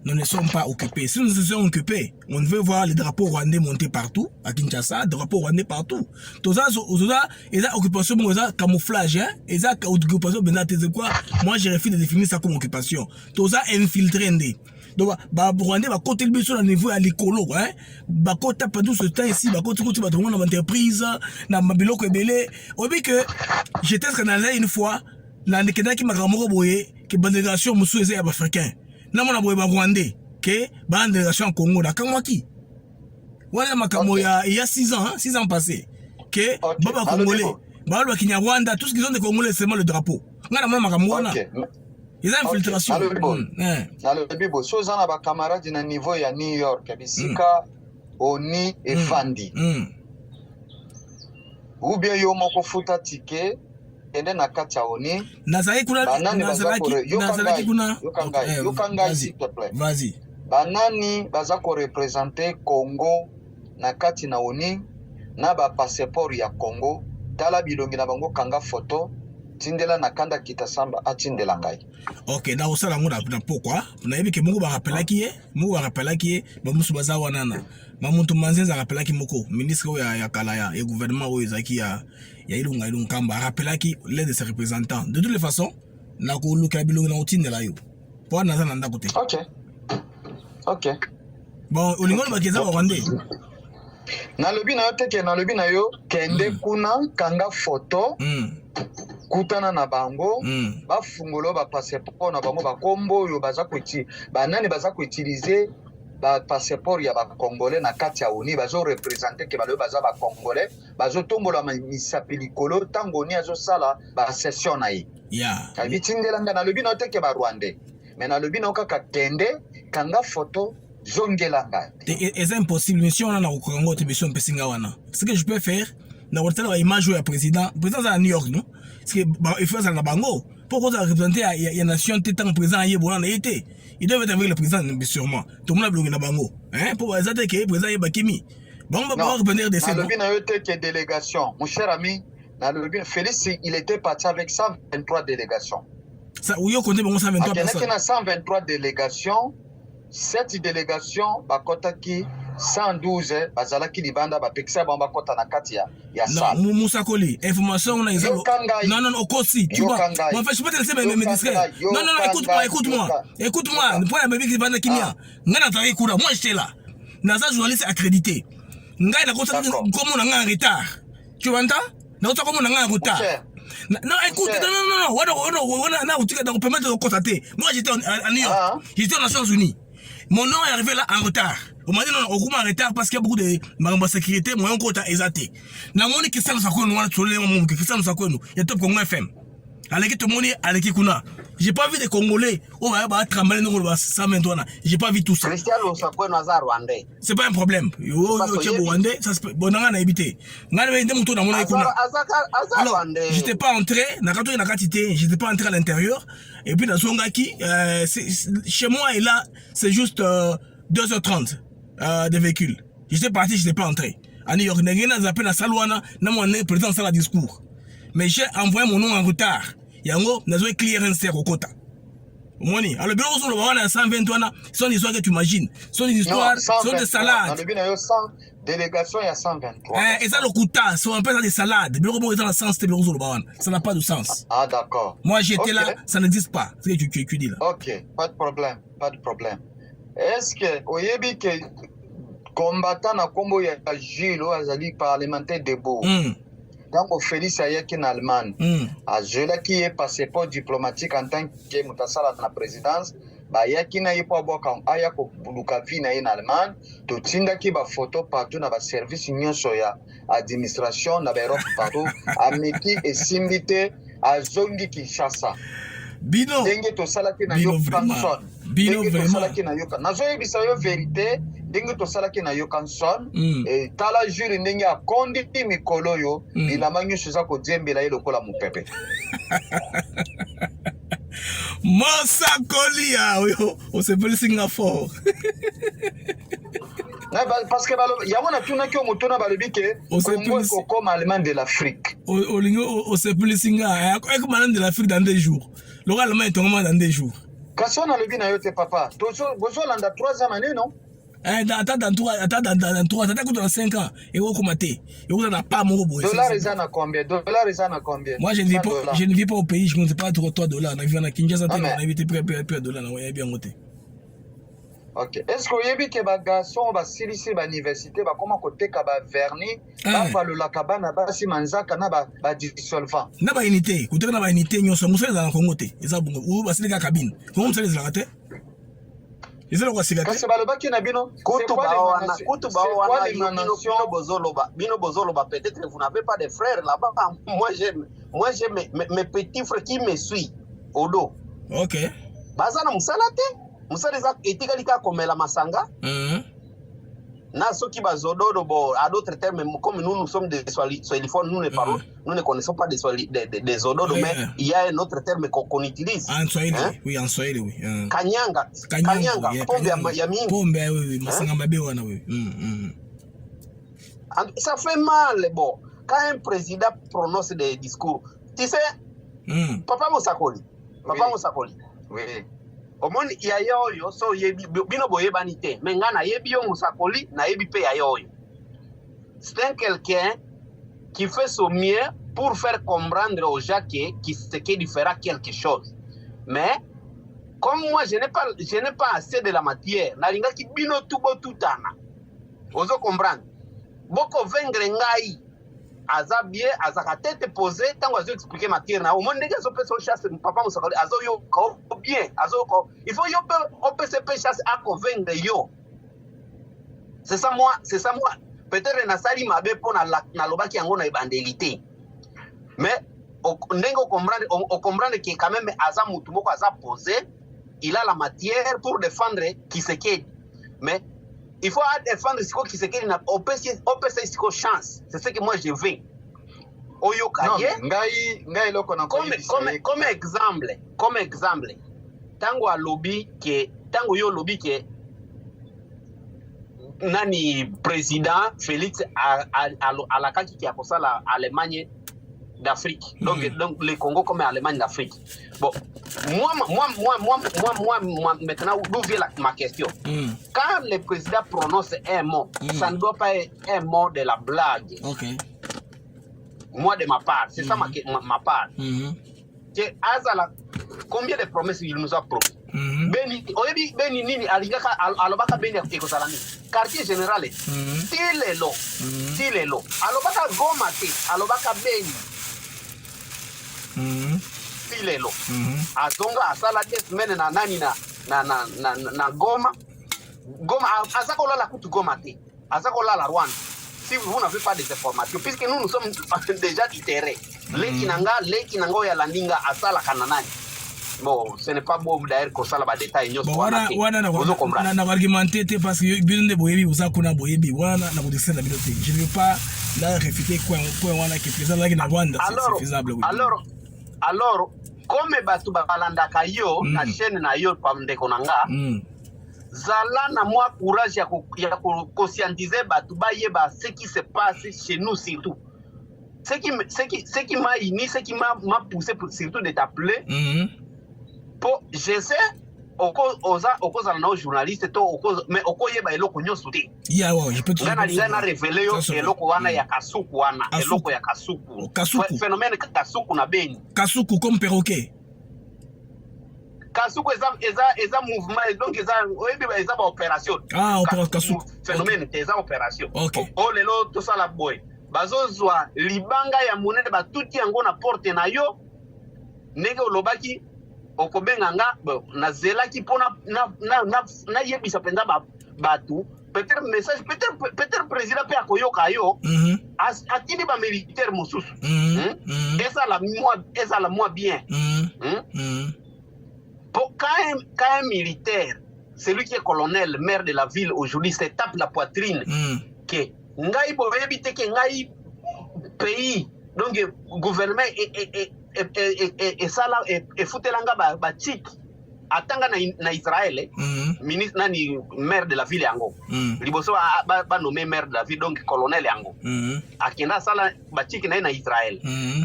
Speaker 2: nous ne sommes pas occupés. Si nous sommes occupés, on veut voir les drapeaux rwandais monter partout, à Kinshasa, drapeaux rwandais partout. Tout ça, ils ont occupation, ils ont camouflage, ils ont occupation, moi j'ai refusé de définir ça comme occupation. Tout ça infiltré. Donc, Rwandais va côté le sur le niveau à l'écolo, hein. Bah, côté pas tout ce temps ici, bah, côté va trouver une entreprise, na mabiloko ebele. Au but que j'étais scandalisé une fois, dans les Kenya qui m'a ramoré boyé, que la délégation moussou est africain. Na mona boye ba Rwandais, que ba délégation Congo, da kamwaki. Voilà makamo il y a 6 ans, 6 ans passés. Que baba Congolais, ba lo Kinyarwanda, tout ce qu'ils ont de Congolais c'est le drapeau. Ngana mona makamo wana. Ils ont infiltration.
Speaker 1: Dans le Bible, si vous avez des camarades à niveau à New York, Bisika, Oni et Fandi. Ou bien yo moko futa ticket, et na kacha Oni.
Speaker 2: Nazaki kuna,
Speaker 1: Yokangai, s'il te plaît.
Speaker 2: Vas-y.
Speaker 1: Banani bazako représenter Congo na kati na Oni, na ba passeport ya Congo, tala bilongi na bango kanga photo. Tindela nakanda kitasamba atindela ngai.
Speaker 2: Ok, na osala ngona na pourquoi? Na yebi ke mungu ba rappelaki ba musu baza wanana. Ma muntu manzenza rappelaki moko, ministre ya kala ya gouvernement o ezaki ya ilunga kamba rappelaki l'un de ses représentants. De toutes les façons, na ko luka bilongi na otindela yo. Po na zana ndako te.
Speaker 1: OK.
Speaker 2: Bon, olingo ba keza ba Rwandais.
Speaker 1: Na lobi na yo teke na lobi na yo kende kuna kanga photo. Kutana na bango bafungolo ba passeport na bango ba kombo yo baza kweti banani baza ko utiliser ba passeport ya ba congolais na kati ya Oni bazo représenter ke balo baza ba congolais bazo tombola misapeli kolo tango ni azo sala ba session na yi bitindela nga na lobi na teke ba Rwandais mais na lobi na kaka kende kanga photo zongelanga
Speaker 2: c'est impossible mission on a au Congo te mission pesinga wana ce que je peux faire na wotala ba image ya président à New York non parce que il faut ça na bango pourquoi ça représenter ya nation tant président yé bon été il devait être avec le président sûrement tout le monde a bloqué na bango hein pour ça que président yé bakimi bon on va revenir des
Speaker 1: c'est na yote que délégation mon cher ami na le Félix il était parti avec 123 délégations
Speaker 2: ça où yo compté bon 123 personnes
Speaker 1: il y a 123 délégations 7 délégations bakotaki 112 bazalaki libanda bapekisa bamba kota na kati ya ça.
Speaker 2: Non, Moussa Koli, information on a non okosi, tu vois. Moi je peux te laisser mes discrets. Non, écoute-moi. Ne pas me dire banda kimia. Ngana tari kura, moi j'étais là. Naza journaliste accrédité. Ngai na kota comme on a en retard. Tu entends? Na kota comme on a en retard. Non, écoute, non. On a te permettre de constater. Moi j'étais à New York. J'étais aux Nations Unies. Mon nom est arrivé là en retard. On m'a dit non, on en retard parce qu'il y a beaucoup de ma sécurité, moi on compte à exaté. Na moni qui ça nous a quoi nous tolé mon qui ça nous a quoi nous. Il y a top Congo FM. Avec tout moni avec kuna. J'ai pas vu des Congolais on va trembler nous ça maintenant. J'ai pas vu tout ça.
Speaker 17: Cristiano ça quoi nous Rwandais.
Speaker 2: C'est pas un problème. Yo Rwandais, ça bon na éviter. Ngana vende muto na mona kuna. Alors, j'étais pas entré, na kato na katité, j'étais pas entré à l'intérieur et puis dans Songaki chez moi et là, c'est juste 2h30 de véhicule. J'étais parti, j'étais pas entré. à New York n'engena zappé na salwana na mon président sala discours mais j'ai envoyé mon nom en retard yango nazo clearance au quota moni alors bien on va voir 120 wana sont des histoires que tu imagines sont des histoires sont des salades
Speaker 1: dans le bien 100 délégation il y a 123
Speaker 2: et ça le quota sont un peu des salades bien bon dans le sens de bien ça n'a pas de sens.
Speaker 1: Ah d'accord,
Speaker 2: moi j'étais là, ça n'existe pas, c'est ce que tu dis là.
Speaker 1: OK, pas de problème. Est-ce que oyebi que combattant na kombo ya Jules Azali parlementaire debout donc Félix Ayeki en Allemagne a Jules qui est passeport diplomatique en tant que mutasala na présidence ba yaki na yepo aboka aya ko buluka vi na en Allemagne to tinda ki ba photo partout na ba service nyonso ya administration na ba Europe partout ameki esimbite azongi Kinshasa
Speaker 2: bino
Speaker 1: denge to sala ki na yo kanson bino vraiment nazo yebisa yo vérité denge to sala ki na yo kanson et tala juri ndenge akondi mikolo yo bilamba nyonso za ko diembela ye lokola mupepe.
Speaker 2: Mosakolia, on se peut Singapour.
Speaker 1: Parce que yamona tuna ki omutuna balobike Congo comme Allemagne de l'Afrique.
Speaker 2: On se peut Singa, comme Allemagne de l'Afrique dans 2 jours. Le Allemagne est dans 2 jours.
Speaker 1: Kaso na lobi na yo te papa. Tozo landa 3 ans année non?
Speaker 2: Attends dans 5 ans et on commenter et on n'a pas mon boy.
Speaker 1: Dollars ils en a combien?
Speaker 2: Moi je ne vis pas au pays, je ne sais pas trop $3. On a vu en Kinshasa on a évité peu $, on a bien monté.
Speaker 1: OK. Est-ce que yebi ke ba garçon ba silisi ba université ba comment côté ka ba vernis ba falula kabana ba si manzaka na ba dissolvant.
Speaker 2: Na ba unité, côté na ba unité nyonso musala za Congo te. Eza bongo ou ba silika cabine. Comment musala za raté? Ils ont aussi gâté.
Speaker 17: Kutu bozoloba peut-être vous n'avez pas de frères là-bas. Moi j'ai mes petits frères qui me suivent au dos.
Speaker 2: OK.
Speaker 17: Bazana musalate, musaleza etikalika komela masanga. Na soki bazododo bo à d'autres termes comme nous sommes des swahiliphones, nous ne connaissons pas des ododo mais il y a un autre terme qu'on utilise.
Speaker 2: En Swahili, oui, en Swahili, oui.
Speaker 17: Kanyanga, pombe ya mingi.
Speaker 2: Pombe, oui, masanga mabe wana, oui.
Speaker 17: Ça fait mal, bon. Quand un président prononce des discours, tu sais, Papa Mosakoli. Oui. Au monde, il y a yo, so yebi, bino boye banite. Mais ngana yebi yo Mosakoli, na yebi pe ya yo. C'est quelqu'un qui fait son mieux pour faire comprendre aux gens qu'il fera quelque chose. Mais, comme moi, je n'ai pas assez de la matière, na linga ki bino tubo tutana. Ozo comprendre. Boko vengre ngai. Aza bien, aza ka tête posée, tant que je expliquer matière na. Au monde que so peut chasse Papa Mosakoli, azo yo ko bien, azo ko. Il faut yo peut se chasse à convaincre yo. C'est ça moi. Peut-être na sali mabe pour na lobaki yango na evangelité. Mais on comprendre que quand même aza mutu moko aza posé, il a la matière pour défendre Kisekedi. Mais il faut défendre ce Kisekedi na OPC chance. C'est ce que moi je veux. Oyokaye
Speaker 1: ngai loko na
Speaker 17: comme exemple. Tango yo lobby que nani président Félix à la kaki qui a pour ça l'Allemagne d'Afrique. Donc le Congo comme Allemagne d'Afrique. Bon, moi maintenant d'où vient ma question. Quand le président prononce un mot, ça ne doit pas être un mot de la blague.
Speaker 2: OK.
Speaker 17: Moi de ma part, c'est ça ma part. Que Azala, combien de promesses il nous a promis? Beni nini aligaka alobaka beni ekosalami quartier général tilelo alobaka Goma te alobaka beni tilelo azonga asala des semaines na nani na Goma azako la kutu Goma te azako la Rwanda. Si vous n'avez pas des informations, puisque nous sommes déjà du terrain, leki nanga ya landinga asala kananani. Bon, ce n'est pas bon d'ailleurs qu'on s'en va détailler.
Speaker 2: Bon, wana na argumenter parce que bidonde boyebi uzakuna boyebi wana na kudisenda bidote. Je ne veux pas la réfuter point wana qui faisait là na Rwanda, c'est faisable. Oui.
Speaker 17: Alors comme batu balanda kayo na chaîne na yo pa ndeko nanga. zala na moi courage ya conscientiser batu bayeba ce qui se passe chez nous surtout. Ce qui m'a uni, ce qui m'a poussé pour surtout de t'appeler. Pour j'essaie okozala na journaliste to mais okoyeba eloko nyonso te.
Speaker 2: Ya wa, je peux te
Speaker 17: dire. Na révéler yo eloko wana ya kasuku wana, eloko ya kasuku. Phénomène kasuku na beni.
Speaker 2: Kasuku comme perroquet.
Speaker 17: Kasuku eza mouvement donc eza ba opération.
Speaker 2: Kasuku.
Speaker 17: Phénomène eza opération.
Speaker 2: OK.
Speaker 17: O lelo to sala boy. Bazozwa libanga ya monene batuti yango na porte na yo. Ndenge olobaki okobenga nga nazelaki pona na yebisa penza batu peut-être message peut-être président pe akoyoka yo atindi ba militaire mosusu eza la moi bien pour quand un militaire celui qui est colonel maire de la ville aujourd'hui se tape la poitrine que ngai boyebi te ke ngai pays donc gouvernement et ça là et foutelanga ba chik atanga na Israël ministre nani maire de la ville yango liboso ba nommé maire de la ville donc colonel yango akenda sala ba chik na Israël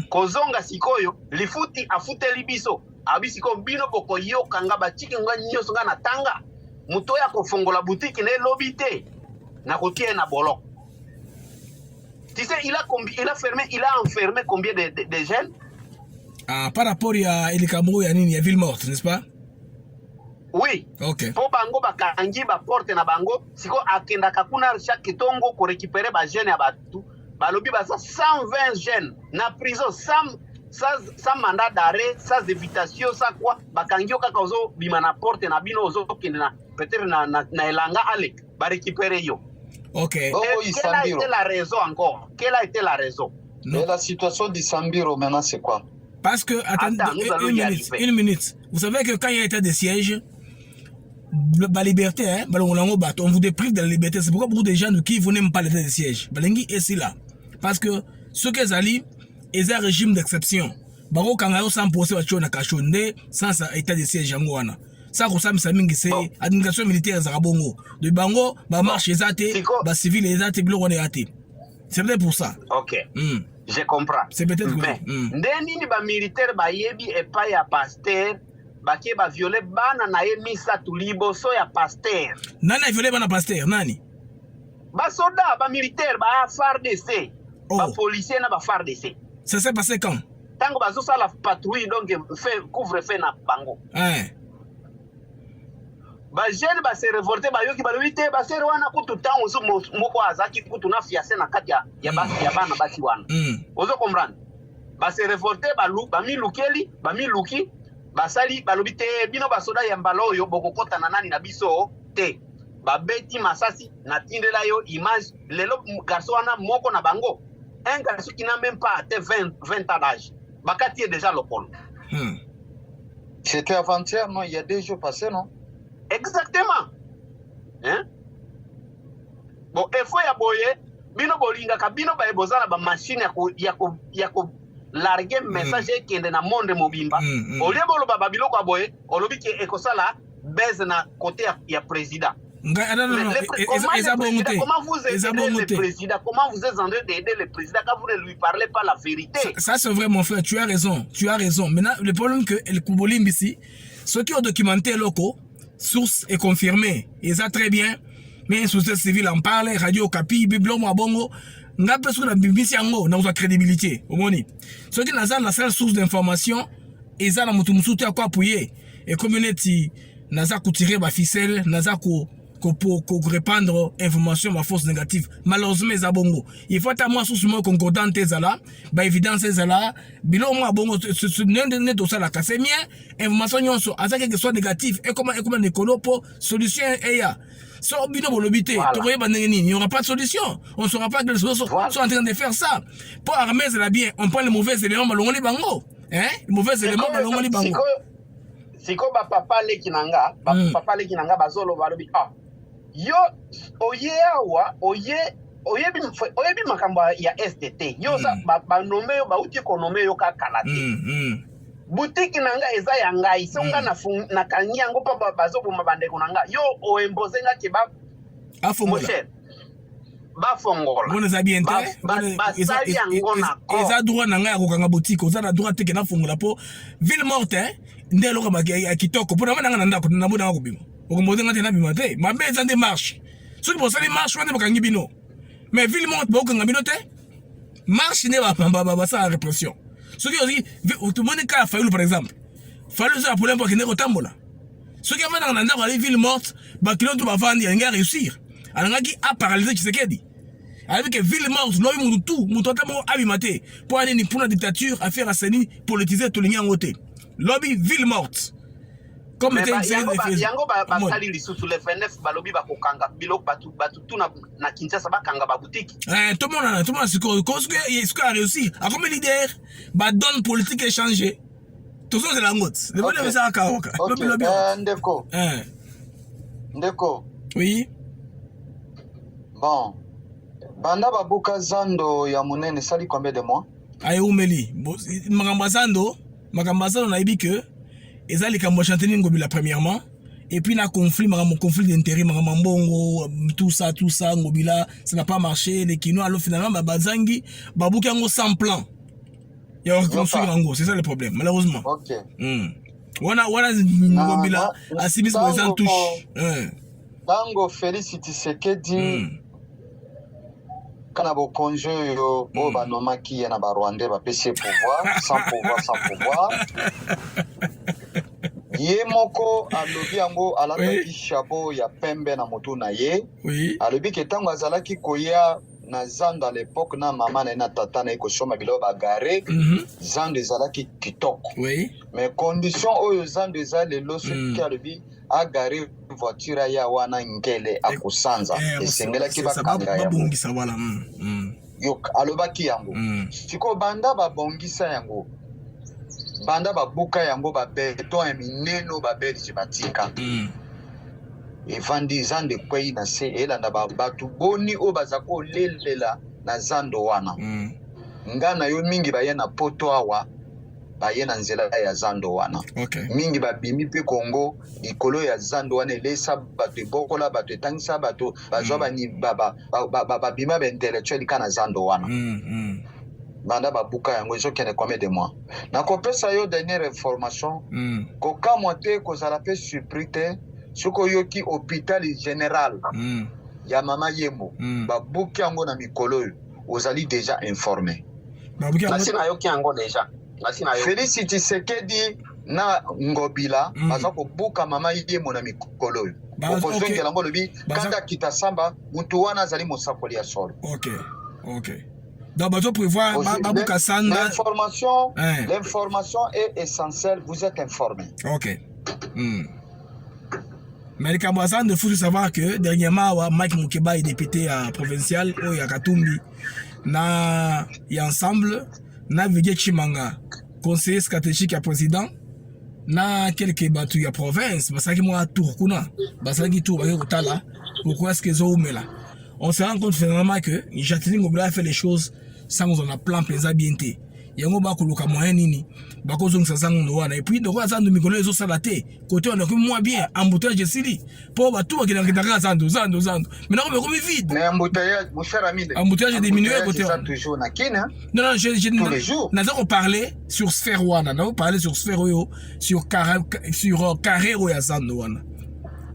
Speaker 17: kozonga sikoyo lifuti afuteli biso abisiko bino boko yokanga ba chik nga nyoso nga natanga muto ya kofongola boutique ne lobité na kotie na bolok. Tu sais il a enfermé combien de jeunes?
Speaker 2: Par rapport à Elikambo ya nini ya ville morte, n'est-ce pas?
Speaker 17: Oui.
Speaker 2: OK.
Speaker 17: Po bango bakangi ba porte na bango, siko akenda kakuna chaque tongo ko récupérer ba jeunes ya batu. Balobi ba 120 jeunes na prison sans mandat d'arrêt, sans évitation, sans quoi bakangi kaka ozo bima na porte na bino ozo kenda peut-être na elanga ale ba récupérer yo.
Speaker 2: OK.
Speaker 17: Quelle a été la raison encore? Quelle a été la raison?
Speaker 1: Mais la situation d'Isambiro maintenant c'est quoi?
Speaker 2: Parce que, une minute. Vous savez que quand il y a état de siège, la liberté, hein, on vous déprive de la liberté. C'est pourquoi beaucoup de gens qui vous n'aiment pas l'état de siège. Est là. Parce que ceux qui sont ils ont un régime d'exception. Baro Kangaro sans poser na kachonde sans état de siège yangoana. Ça ressemble à c'est administration militaire Zarabongo. De Bango, ba marche ezate, ba civil ezate, bilo on est até. C'est peut-être pour ça.
Speaker 17: OK. Je comprends.
Speaker 2: C'est peut-être
Speaker 17: mais ndeni ba militaire ba yebi et pas ya pasteur ba ke ba violer bana na emisa tulibo so ya pasteur.
Speaker 2: Nani a violé bana pasteur nani?
Speaker 17: Ba soldat ba militaire ba FARDC. Ba policier na ba FARDC.
Speaker 2: Ça s'est passé quand?
Speaker 17: Tango ba zo sala patrouille donc fait couvre-feu na bango. Ba jeune ba se révolter ba yoki ba luite ba ser wana kutu tango zo moko azaki kutu na fiancé na kati ya bana basi wana. Ozo comprendre. Ba se révolter ba mi luki ba sali ba lobite bino ba soda ya mbalo yo bokokota na nani na biso te. Ba beti masasi na tindela yo image lelo garçon wana moko na bango. Un garçon qui n'a même pas atteint 20 ans d'âge. Bakati est déjà le pôle.
Speaker 1: C'était avant-hier, non? Il y a 2 jours passés, non?
Speaker 17: Exactement. Hein? Bon, il faut y aboyer. Bino bolinga ka bino ba ebozala ba machine ya ko larguer message qui est dans le monde mobimba. Au lieu de ba biloko aboyer, on lobi ki ekosala base na côté ya président.
Speaker 2: Comment
Speaker 17: vous aidez le président? Comment vous êtes en train d'aider le président quand vous ne lui parlez pas la vérité?
Speaker 2: Ça c'est vrai mon frère, tu as raison. Maintenant, le problème que le Koubolim ici, ceux qui ont documenté locaux, source est confirmée, et ça très bien, mais une société civile en parle, Radio Kapi, Biblio Mwabongo, n'a pas sur la BBC Ango, n'a pas de crédibilité. Ceux qui n'ont pas la seule source d'information, ils ont la moutoumousouté à quoi appuyer, et communauté, n'a pas tiré ma ficelle, n'a pas pour répandre information ma force négative malheureusement zabongo il faut à moi sous moi concordante ezala ba évidence ezala bilo moi bongo ce ne to ça la casse mien information nyonso azaki que soit négatif et comment écolo pour solution eya so bino bolobité to koyeba ndenge il n'y aura pas de solution on ne saura pas que les sont en train de faire ça pour armer c'est bien on prend les mauvais éléments malongoli bango hein les mauvais éléments malongoli bango
Speaker 17: siko ba papa lekinanga bazolo balobi yo oyebi makambo ya STT yo ba nome yo ba uti ko nome yo ka kalate boutique nanga eza ya ngai songa na kangi yango pa bazo boma bandeko nanga yo o imposer nga ke ba
Speaker 2: afongola
Speaker 17: bafongola
Speaker 2: bona za bien te eza droit nanga ya kokanga boutique oza na droit te ke na fongola po ville morte nde loka ya kitoko po na nanga na ndako na bona ko bima okomboze nga te na bima te mabe eza nde marche soki bosali marche wana bakangi bino mais ville morte bakokanga bino te marche ne basala répression soki ozi tomoni ka ya Fayulu par exemple Fayulu oza ya problème po akende kotambola soki avandaka na ndako ali ville morte bakilo to bavandi alingi réussir alingaki aparalyse Tshisekedi alobi ke ville morte lobi mutu ata moko abima te po anini mpona dictature affaire aseni politiser tolingi yango te lobi ville morte comme
Speaker 17: yango basali lisusu le 29 balobi bakokanga biloko batu tuna na Kinshasa bakanga babutiki
Speaker 2: tomona sikoyo sikoyo a réussi akomi leader badonne politique échanger tozozela ngoti lebone bezaka kaoka
Speaker 1: ndeko
Speaker 2: oui
Speaker 1: bon banda babuka zando ya monene sali combien de mois
Speaker 2: ayumeli makambo ya zando nayebi ke eza likambo chanteni ngobila premièrement et puis na conflit d'intérêt makambo mbongo tout ça ngobila ça n'a pas marché les kino alors finalement bazangi babuki yango sans plan ya reconstruire yango c'est ça le problème malheureusement
Speaker 1: OK
Speaker 2: wana ngobila asibis présent touche
Speaker 1: tango Félix Tshisekedi kana bo congé yo o banomaki ya na ba Rwandais ba PC pouvoir sans pouvoir ye moko alobi yango alataki chapeau ya pembe na motu na ye alobi ke tango azalaki koya na zando à l'époque na mama na tata na ekoshoma bilo bagare zando ezalaki kitoko mais condition oyo zando eza lelo soki alobi agare voiture ya wana ngele akusanza esengelaki bakanga ya
Speaker 2: babongisa wala
Speaker 1: yo alobaki yango siko banda babongisa yango banda babuka yango babeton ya mineno babelge batika evandi zande kwei na se elanda batu boni oyo baza kolelela na zando wana nga na yo mingi baye na poto awa baye na nzela ya zando wana mingi babimi mpe Kongo likolo ya zando wana elesa bato ebokola bato etangisa bato bazwa babima baintellectuel ka na zando wana banda babuka yango ezokende combien de mois nakopesa yo dernière information kokamwa te kozala mpe surpris te soki oyoki hôpital général ya mama Yembo babuki yango na mikolo oyo ozali déjà informé
Speaker 17: nasi nayoki yango déjà
Speaker 1: Félix Tshisekedi na ngobila baza kobuka mama Yembo na mikolo oyo okozongela yango lobi kanda kitasamba mutu wana azali mosakoli ya solo
Speaker 2: donc bazo prévoir babuka sanda
Speaker 1: l'information est essentielle, vous êtes informé.
Speaker 2: OK. Mais les Kamwazan de faut savoir que dernièrement Mike Mukeba est député provincial au Yakatumbi na y ensemble na Vidje Chimanga conseiller stratégique à président na quelques batu ya province basaki moi tour kuna basaki tour ba kotala pourquoi est-ce que zo umela on se rend compte finalement que Jacqueline Ngobila fait les choses sans on a plan pesa bien te yango ba koluka moyen nini ba kozongisa zango wana et puis ndoko azando mikolo ezo sala te côté on a moins bien embouteillage sili pour ba tout bakina kitaka zando maintenant on comme vide
Speaker 1: mais embouteillage mon cher ami
Speaker 2: embouteillage diminué côté
Speaker 1: ça toujours na kina
Speaker 2: non nous avons parlé sur sphère wana nous parlé sur sphère yo sur carré ya zando wana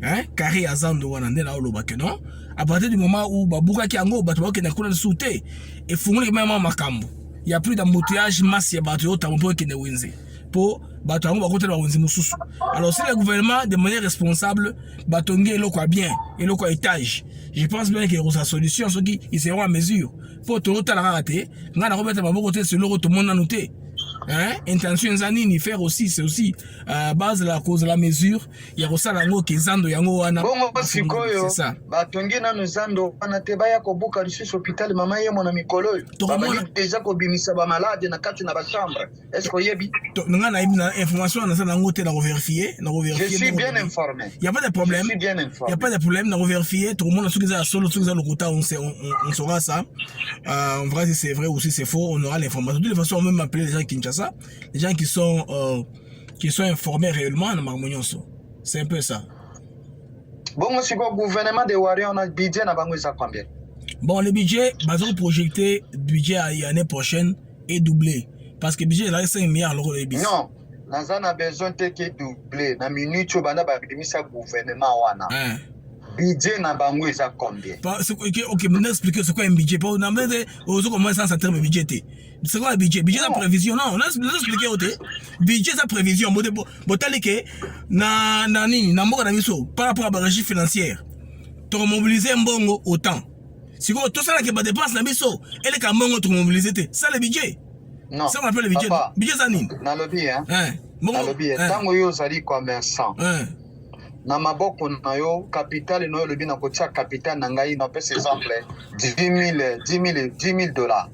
Speaker 2: hein carré ya zando wana ndela oloba que non à partir du moment où babuka ki yango bato bakena kuna sauter et fungule même makambo il y a plus d'embouteillage masse ya bato yo tampo ki ne wenze po bato yango bakotela wenze mususu alors si le gouvernement de manière responsable batongi eloko bien eloko étage je pense bien que sa solution ce qui ils seront à mesure pour tout la rater ngana ko mettre maboko te selon tout le monde noté hein intention zanini faire aussi c'est aussi base de la cause de la mesure ya kosala ngo kezando yango wana
Speaker 1: bongo sikoyo batongi na nzando wana te baya kobuka lisusu hôpital mama Yembo na mikolo baba déjà ko bimisa ba malade na kati na ba chambre est-ce que yebi
Speaker 2: nga na information na ça ngo te na vérifier
Speaker 1: je suis bien informé
Speaker 2: il y a pas de problème
Speaker 1: je suis bien informé
Speaker 2: il y a pas de problème na vérifier tout le monde sur ça solo sur ça le quota on saura ça on verra si c'est vrai ou si c'est faux on aura l'information de toute façon on même appeler les gens qui Kinshasa, les gens qui sont informés réellement dans Marmonionso. C'est un peu ça.
Speaker 1: Bon, c'est quoi le gouvernement de Wari, on a le budget, n'a pas combien?
Speaker 2: Bon, le budget, basé projeté, le budget à l'année prochaine est doublé. Parce que le budget est 5 milliards d'euros de budget.
Speaker 1: Non, nous avons besoin de doubler. Dans la minute, on a le gouvernement. Budget n'a pas combien?
Speaker 2: Ok, maintenant expliquer ce qu'est un budget. On a dit, on commence à terme budget. C'est quoi le budget? Budget, c'est la prévision. Non, on a expliqué. Budget, c'est la prévision. Par rapport à la régie financière, tu as mobilisé un bon autant. Si tout ça qui est dépense, la mission, elle est quand même mobilisé. Ça, le budget.
Speaker 1: Non.
Speaker 2: Ça, on appelle le budget. Budget, ça, n'est
Speaker 1: pas. Dans le budget, hein? Dans le budget. Tant que vous allez commerçant. Na maboko na yo capital no le bina kotia capital na ngai na pesa exemple $10,000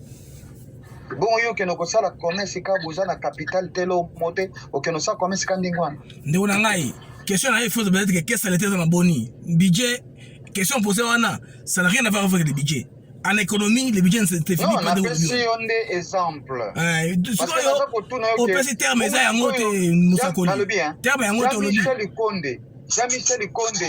Speaker 1: bon yo ke no kosala commerce ka boza na capital telo monte o ke no sa commerce ka ndingwana
Speaker 2: ndeko na ngai question na il faut peut-être que qu'est-ce que l'état dans boni budget question posée wana ça n'a rien à voir avec le budget. En économie, le budget c'est fini
Speaker 1: pas de un exemple.
Speaker 2: On peut citer terme ça ya ngote musakoli. Terme ya ngote olobi.
Speaker 1: Jean-Michel Konde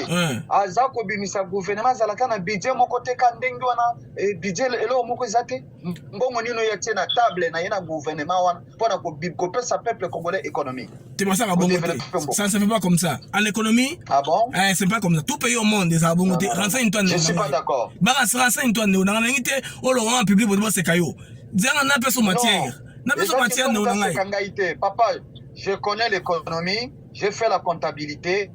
Speaker 1: azako bimisa gouvernement zalaka na budget moko te ka ndenge wana budget elo moko ezate mbongo nino ya tie na table na yena gouvernement wana pona ko pesa peuple congolais économie.
Speaker 2: C'est pas ça la bonne ça ne se fait pas comme ça. En économie,
Speaker 1: ah bon?
Speaker 2: C'est pas comme ça. Tout pays au monde des abongo renseigne-toi.
Speaker 1: Je suis pas d'accord.
Speaker 2: Ba renseigne-toi na ngite o lo en public bo se kayo. Zanga na peso matière. Na peso matière no ngai.
Speaker 1: Papa, je connais l'économie, j'ai fait la comptabilité.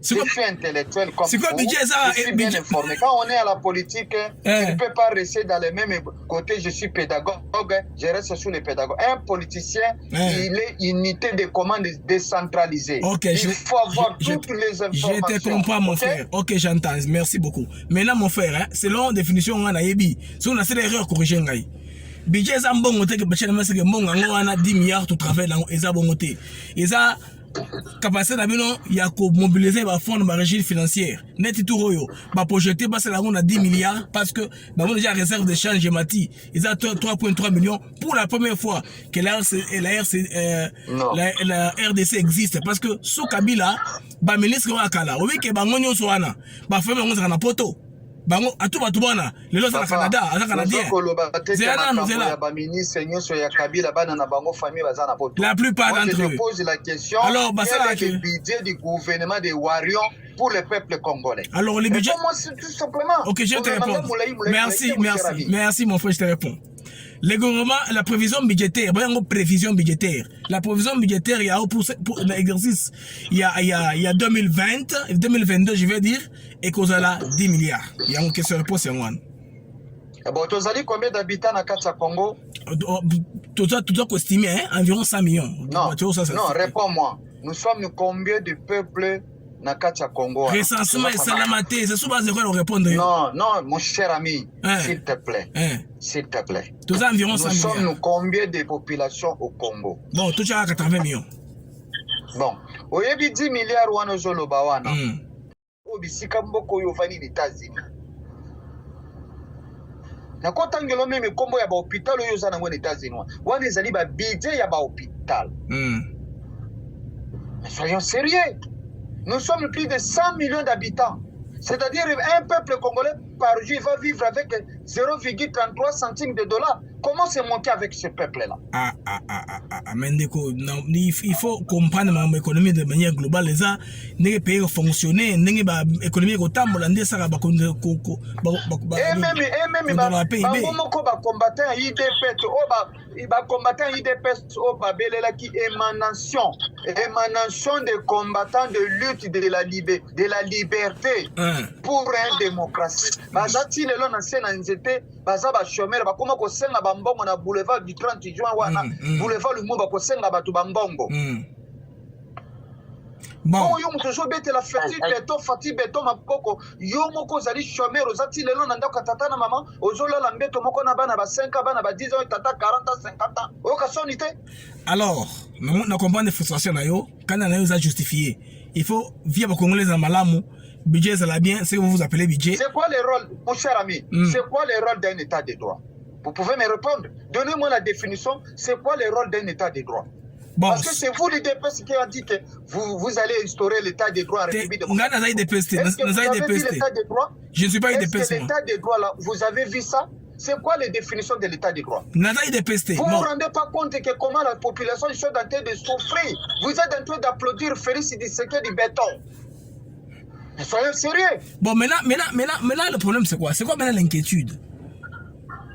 Speaker 1: Je suis intellectuel comme vous. Je suis bien informé. Quand on est à la politique, tu ne peux pas rester dans le même côté. Je suis pédagogue, je reste sous les pédagogues. Un politicien, il est unité de commande décentralisée.
Speaker 2: Okay,
Speaker 1: il faut avoir toutes les informations.
Speaker 2: Je te comprends, mon frère. Ok, j'entends. Merci beaucoup. Maintenant, mon frère, selon la définition, on a yebi. Si on a fait l'erreur, corrigez ngai. Budget est bon, on a 10 milliards de travail dans les abonnetés. Capacité d'abino ya ko mobiliser ba fonds de régie financière net tout royo ba projeter ba c'est on a 10 milliards parce que ba déjà réserve de change mati ils ont 3.3 millions pour la première fois que la RDC existe parce que sous Kabila ba ministre wa kala obi ke ba ngonyo so wana ba fait ba ngozana poto bango atu batu bana lelo za Canada aza canadien la plupart d'entre eux.
Speaker 1: Je pose la question.
Speaker 2: Alors
Speaker 1: quel est le budget du gouvernement de Warion pour le peuple congolais?
Speaker 2: Alors le budget
Speaker 1: tout simplement.
Speaker 2: OK, je te réponds. Merci mon frère, je te réponds. Le gouvernement, la prévision budgétaire, la prévision budgétaire, il y a pour l'exercice, il y a 2020, 2022, je vais dire, et qu'on a là 10 milliards. Il y a une question de réponse,
Speaker 1: bon, tu as combien d'habitants dans Katia Congo?
Speaker 2: Tu dois estimer environ 100 millions.
Speaker 1: Non, réponds-moi. Nous sommes combien de peuples dans Katia Congo?
Speaker 2: Recensement et salamaté, c'est souvent zéro répondre.
Speaker 1: Non, mon cher ami, s'il te plaît. S'il te plaît.
Speaker 2: Tous environ 100 millions.
Speaker 1: Nous sommes combien de populations au Congo?
Speaker 2: Bon, tout à 80 millions.
Speaker 1: Bon, au yebi 10 milliards wana zoloba wana. Obisika mboko yo vani les États-Unis. Na kotangelo meme kombo ya ba hôpital yo za na ngwe États-Unis. Wana ezali ba budget ya ba hôpital. Soyons sérieux. Nous sommes plus de 100 millions d'habitants. C'est-à-dire un peuple congolais par jour va vivre avec 0,33 centimes de dollars. Comment c'est monté avec ce peuple-là?
Speaker 2: Mendeko, il faut comprendre l'économie de manière globale. Les pays fonctionner, l'économie est au temps, et même,
Speaker 1: combattant IDPS, émanation des combattants de lutte de la liberté pour une démocratie. Bazati lelo na sena nzete baza ba chômeur ba koma ko senga ba mbongo na boulevard du 30 juin wana boulevard Lumumba ko senga batu ba mbongo. Bon, yo mutozo bete la fati beto makoko yo moko zali chômeur ozati lelo na ndako tata na maman ozola la mbeto moko na bana ba 5 bana ba 10 ans tata 40 ans 50 ans o ka sonité.
Speaker 2: Alors, na comprendre frustration na yo quand na yo za justifier. Il faut via ba congolais en malamu. Budget, ça l'a bien, c'est ce que vous appelez budget.
Speaker 1: C'est quoi le rôle, mon cher ami? C'est quoi le rôle d'un état de droit? Vous pouvez me répondre. Donnez-moi la définition. C'est quoi le rôle d'un état de droit?
Speaker 2: Bon,
Speaker 1: parce que c'est vous l'UDPS qui a dit que vous allez instaurer l'état de droit en République démocratique. Est-ce que vous avez vu l'état de droit?
Speaker 2: Je ne suis pas
Speaker 1: UDPS. Est-ce que l'état de droit là, vous avez vu ça? C'est quoi les définitions de l'état de droit? Vous ne vous rendez pas compte que comment la population est en train de souffrir? Vous êtes en train d'applaudir Félix Tshisekedi du béton. Mais soyez sérieux.
Speaker 2: Bon, maintenant, le problème c'est quoi? C'est quoi maintenant l'inquiétude?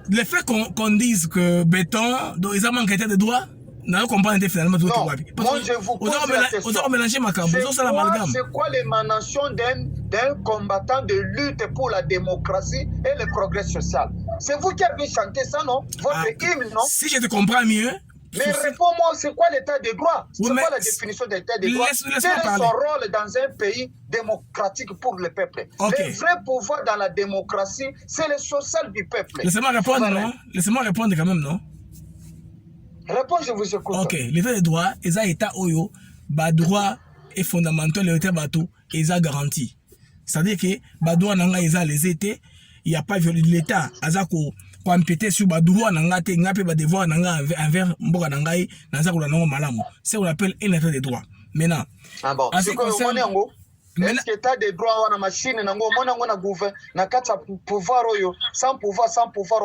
Speaker 2: Le fait qu'on dise que béton, donc ils ont manqué de droit? Non, comprendre finalement tout.
Speaker 1: Non, moi je vous pose la question. C'est quoi l'émanation d'un combattant de lutte pour la démocratie et le progrès social? C'est vous qui avez chanté ça, non? Votre hymne, non?
Speaker 2: Si je te comprends mieux.
Speaker 1: Mais réponds-moi, c'est quoi l'état de droit? C'est quoi la définition de l'état de droit? Quel est son rôle dans un pays démocratique pour le peuple? Le vrai pouvoir dans la démocratie, c'est le social du peuple.
Speaker 2: Laissez-moi répondre, non? Laissez-moi répondre quand même, non?
Speaker 1: Réponds, je vous écoute.
Speaker 2: Ok, l'état de droit, les états oyo, bah droit est fondamental, l'état bateau, ils ont garanti. C'est-à-dire que bah droit nanga ils ont les étés, il n'y a pas violé l'état, azako compéter sur bah droit nanga te ngape bah devoir nanga envers mboka nangai nazako la nango malamu. C'est ce qu'on appelle un état de droit. Maintenant,
Speaker 1: ah bon, c'est quoi est-ce que l'état de droit wana machine nango monango na gouvernement na kata pouvoir oyo sans pouvoir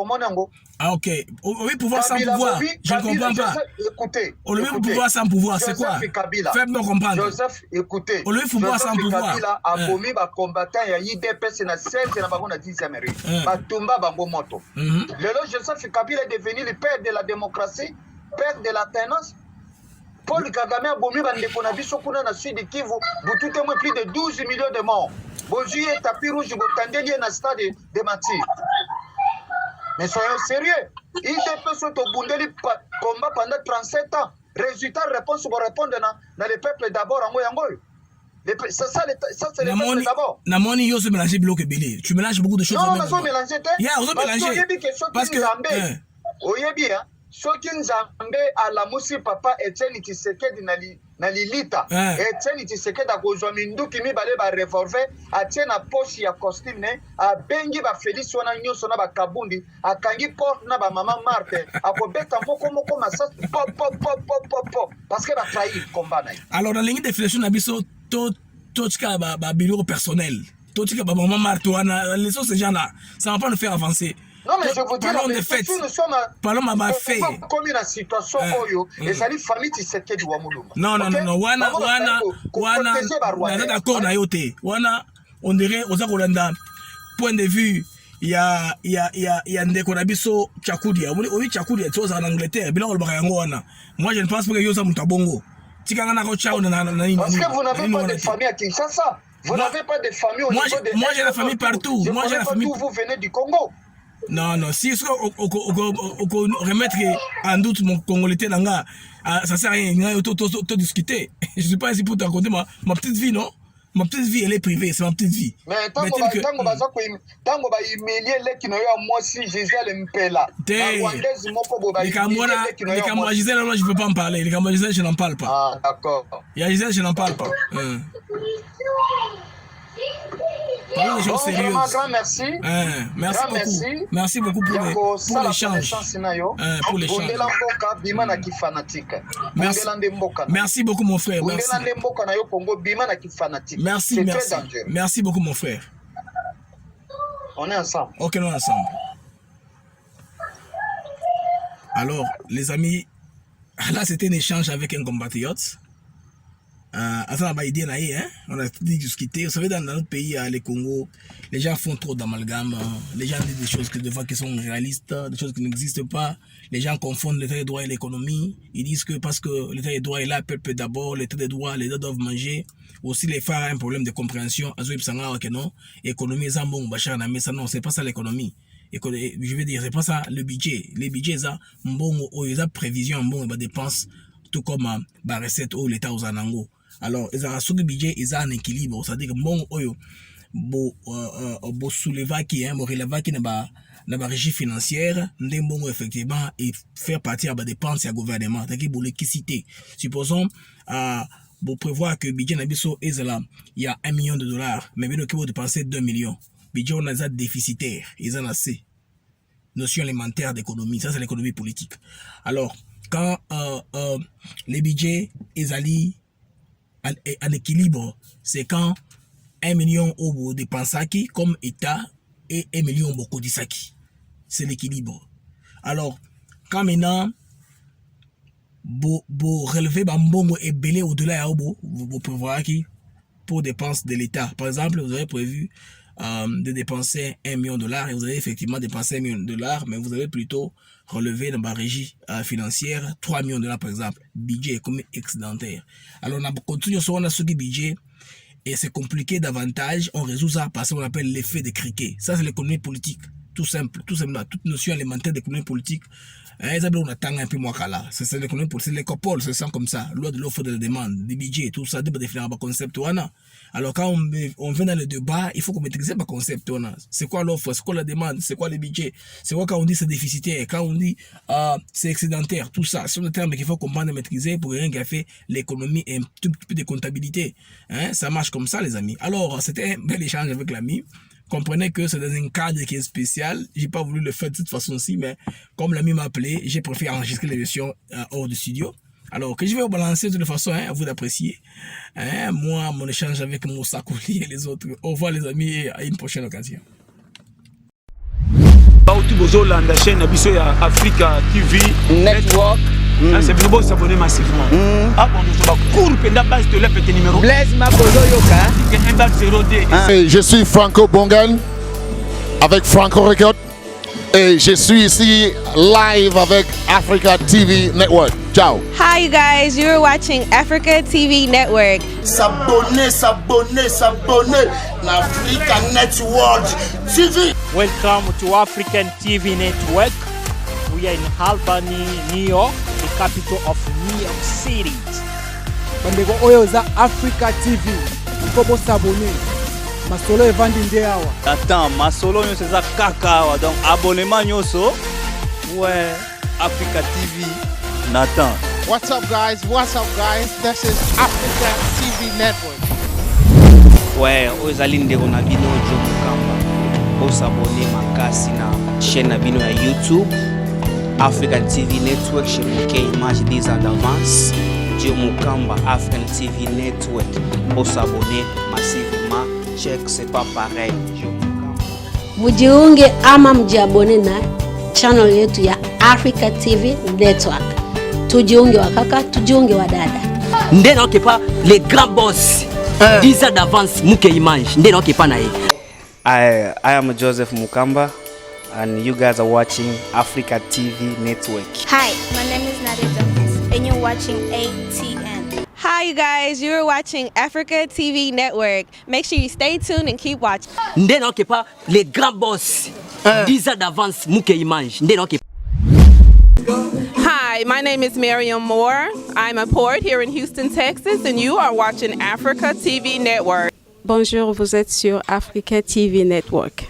Speaker 1: monango.
Speaker 2: Ah ok, oui pouvoir sans pouvoir, je ne comprends pas.
Speaker 1: Écoutez,
Speaker 2: le pouvoir sans pouvoir, c'est quoi? Faites-moi comprendre.
Speaker 1: Joseph, écoutez.
Speaker 2: Le pouvoir sans pouvoir.
Speaker 1: Kabila a commis ba combattant ya IDPS na 16 na bango na 10e Amérique. Ba tumba bango moto. Lelo Joseph Kabila est devenu le père de la démocratie, père de l'alternance. Paul Kagame a bomi bandeko na biso kuna na sud Kivu, butu témoin plus de 12 millions de morts. Bojuye tapis rouge botandeli na stade de Mati. Mais soyons sérieux. IDP sont au Bundeli combat pendant 37 ans. Résultat, réponse pour répondre dans le peuple d'abord en Goyangoy. Ça c'est le peuple d'abord.
Speaker 2: Namoni yo se mélanger bloc belé. Tu mélanges beaucoup de choses.
Speaker 1: Non, on a mélangé.
Speaker 2: On a mélangé.
Speaker 1: Parce que oyebi hein. Soki Nzambe ala musi papa Etienne Tshisekedi na lilita. Etienne Tshisekedi akozwa minduki mibale ba revolver atie na poche ya costume ne abengi ba Félix wana nyonso na ba kabundi akangi porte na ba mama Marthe akobeta moko masasi pop parce que ba trahir combat na.
Speaker 2: Alors dans ligne de réflexion na biso totika ba bureau personnel. Totika ba mama Marthe wana les autres ces gens là ça va pas nous faire avancer.
Speaker 1: Non, mais je vous dis,
Speaker 2: si nous sommes
Speaker 1: comme une situation où les alliés familles Tshisekedi wa Mulumba.
Speaker 2: Non, wana, d'accord na yote. Wana, on dirait, aux Akolanda, point de vue, il y a ndeko na biso Chakudia. Oui, Chakudia, tu en Angleterre, bilan le barayango wana. Moi, je ne pense pas que yosa mutabongo. Tikanga na kocha na
Speaker 1: parce que vous n'avez pas de famille à Kinshasa. Vous n'avez pas de famille au niveau de...
Speaker 2: Moi, j'ai la famille partout. Moi, j'ai la famille...
Speaker 1: Vous venez du Congo.
Speaker 2: Non, si on remettre en doute mon congolais là, ça sert à rien, il faut discuter. Je ne suis pas ici pour te raconter ma petite vie, non? Ma petite vie, elle est privée, c'est ma petite vie.
Speaker 1: Mais tant que va humilier les qui n'ont moi si Gisèle Mpela.
Speaker 2: Les Camerounais, Gisèle, je ne veux pas en parler. Les Camerounais, je n'en parle pas.
Speaker 1: Ah, d'accord.
Speaker 2: Il y a Gisèle, je n'en parle pas. Parlons des choses sérieuses.
Speaker 1: Grand merci.
Speaker 2: Merci beaucoup pour l'échange. Merci beaucoup mon frère. Merci beaucoup mon frère.
Speaker 1: On est ensemble.
Speaker 2: Ok, on est ensemble. Alors, les amis, là c'était un échange avec un compatriote. On a discuté. Vous savez, dans notre pays, le Congo, les gens font trop d'amalgame. Les gens disent des choses qui sont réalistes, des choses qui n'existent pas. Les gens confondent l'état de droit et l'économie. Ils disent que parce que l'état de droit est là, le peuple d'abord, l'état de droit, les gens doivent manger. Aussi, les femmes ont un problème de compréhension. Économie, non, c'est pas ça l'économie. Je veux dire, c'est pas ça le budget. Les budgets, ça, ils ont prévision, dépenses, tout comme la recette ou l'état aux anango. Alors, ils ont un budget, ils ont un équilibre. C'est-à-dire que bon, bon soulever qui est relève qui n'a pas régie financière, bon effectivement et faire partir des dépenses à gouvernement. C'est-à-dire pour l'équité. Supposons pour prévoir que le budget n'abisso est là, il y a $1 million, mais bien que vous dépensez 2 millions. Budget on a ça déficitaire, ils en ont assez. notion élémentaire d'économie. Ça, c'est l'économie politique. Alors, quand les budgets ils en équilibre, c'est quand 1 million au dépensaki comme État et 1 million au kodisaki. C'est l'équilibre. Alors, quand maintenant vous relevez Bambongo et belé au-delà vous prévoyez qui pour dépenses de l'État. Par exemple, vous avez prévu de dépenser $1 million et vous avez effectivement dépensé $1 million, mais vous avez plutôt relevé dans la régie financière $3 millions par exemple. Budget comme excédentaire. Alors, on a continué sur ce budget et c'est compliqué davantage. On résout ça par ce qu'on appelle l'effet de criquet. Ça, c'est l'économie politique. Tout simple, toute notion élémentaire d'économie politique. On attend un peu moins qu'à là. C'est l'économie politique, les copoles, c'est ça comme ça. Loi de l'offre et de la demande, des budgets, tout ça, de définir un concept. Alors quand on vient dans le débat, il faut qu'on maîtrise un concept. C'est quoi l'offre, c'est quoi la demande, c'est quoi les budgets, c'est quoi quand on dit c'est déficitaire, quand on dit c'est excédentaire, tout ça. Ce sont des termes qu'il faut comprendre et maîtriser pour rien qui fait l'économie et un tout petit peu de comptabilité. Ça marche comme ça, les amis. Alors, c'était un bel échange avec l'ami. Comprenez que c'est dans un cadre qui est spécial. J'ai pas voulu le faire de cette façon-ci, mais comme l'ami m'a appelé, j'ai préféré enregistrer l'émission hors du studio. Alors que je vais vous balancer de toute façon, à vous d'apprécier. Moi, mon échange avec Moussa Kouli et les autres. Au revoir les amis et à une prochaine occasion.
Speaker 4: La chaîne Africa TV Network. C'est bien beau s'abonner massivement.
Speaker 5: Je suis Franco Bongan avec Franco Record et je suis ici live avec Africa TV Network. Ciao.
Speaker 6: Hi you guys, you're watching Africa TV Network.
Speaker 7: S'abonner, l'Africa Network TV.
Speaker 8: Welcome to African TV Network. We are in Albany, New York, the capital of New York City.
Speaker 9: Bandeko oyo za Africa TV. Kobo s'abonner. Masolo evandi nde awa.
Speaker 10: Attends, masolo nyo c'est kaka awa. Donc abonnement nyoso. Ouais, Africa TV. Nathan.
Speaker 11: What's up guys? This is Africa TV Network.
Speaker 10: Ouais, ozali ndeko na bino jo mukamba. Osabone makasi na chaîne na bino ya YouTube. African TV Network, chez Mouké Image des d'avance. Dieu Mukamba, African TV Network. Pour s'abonner massivement, check, c'est pas pareil.
Speaker 12: Mujiunge ama mjiabone na channel yetu ya Africa TV Network. Tujiunge wa kaka, tujiunge wa dada.
Speaker 13: Nde na okepa les grands boss. 10 ans d'avance Mouké Image. Nde na okepa na ye.
Speaker 10: I am Joseph Mukamba. And you guys are watching Africa TV Network.
Speaker 14: Hi, my name is Nadia Jones, and you're watching ATN.
Speaker 6: Hi, you guys. You're watching Africa TV Network. Make sure you stay tuned and keep watching.
Speaker 13: Nde na okepa les grands boss. 10 ans d'avance Mouké Image. Nde na okepa.
Speaker 15: Hi, my name is Miriam Moore. I'm a poet here in Houston, Texas, and you are watching Africa TV Network.
Speaker 16: Bonjour, vous êtes sur Africa TV Network.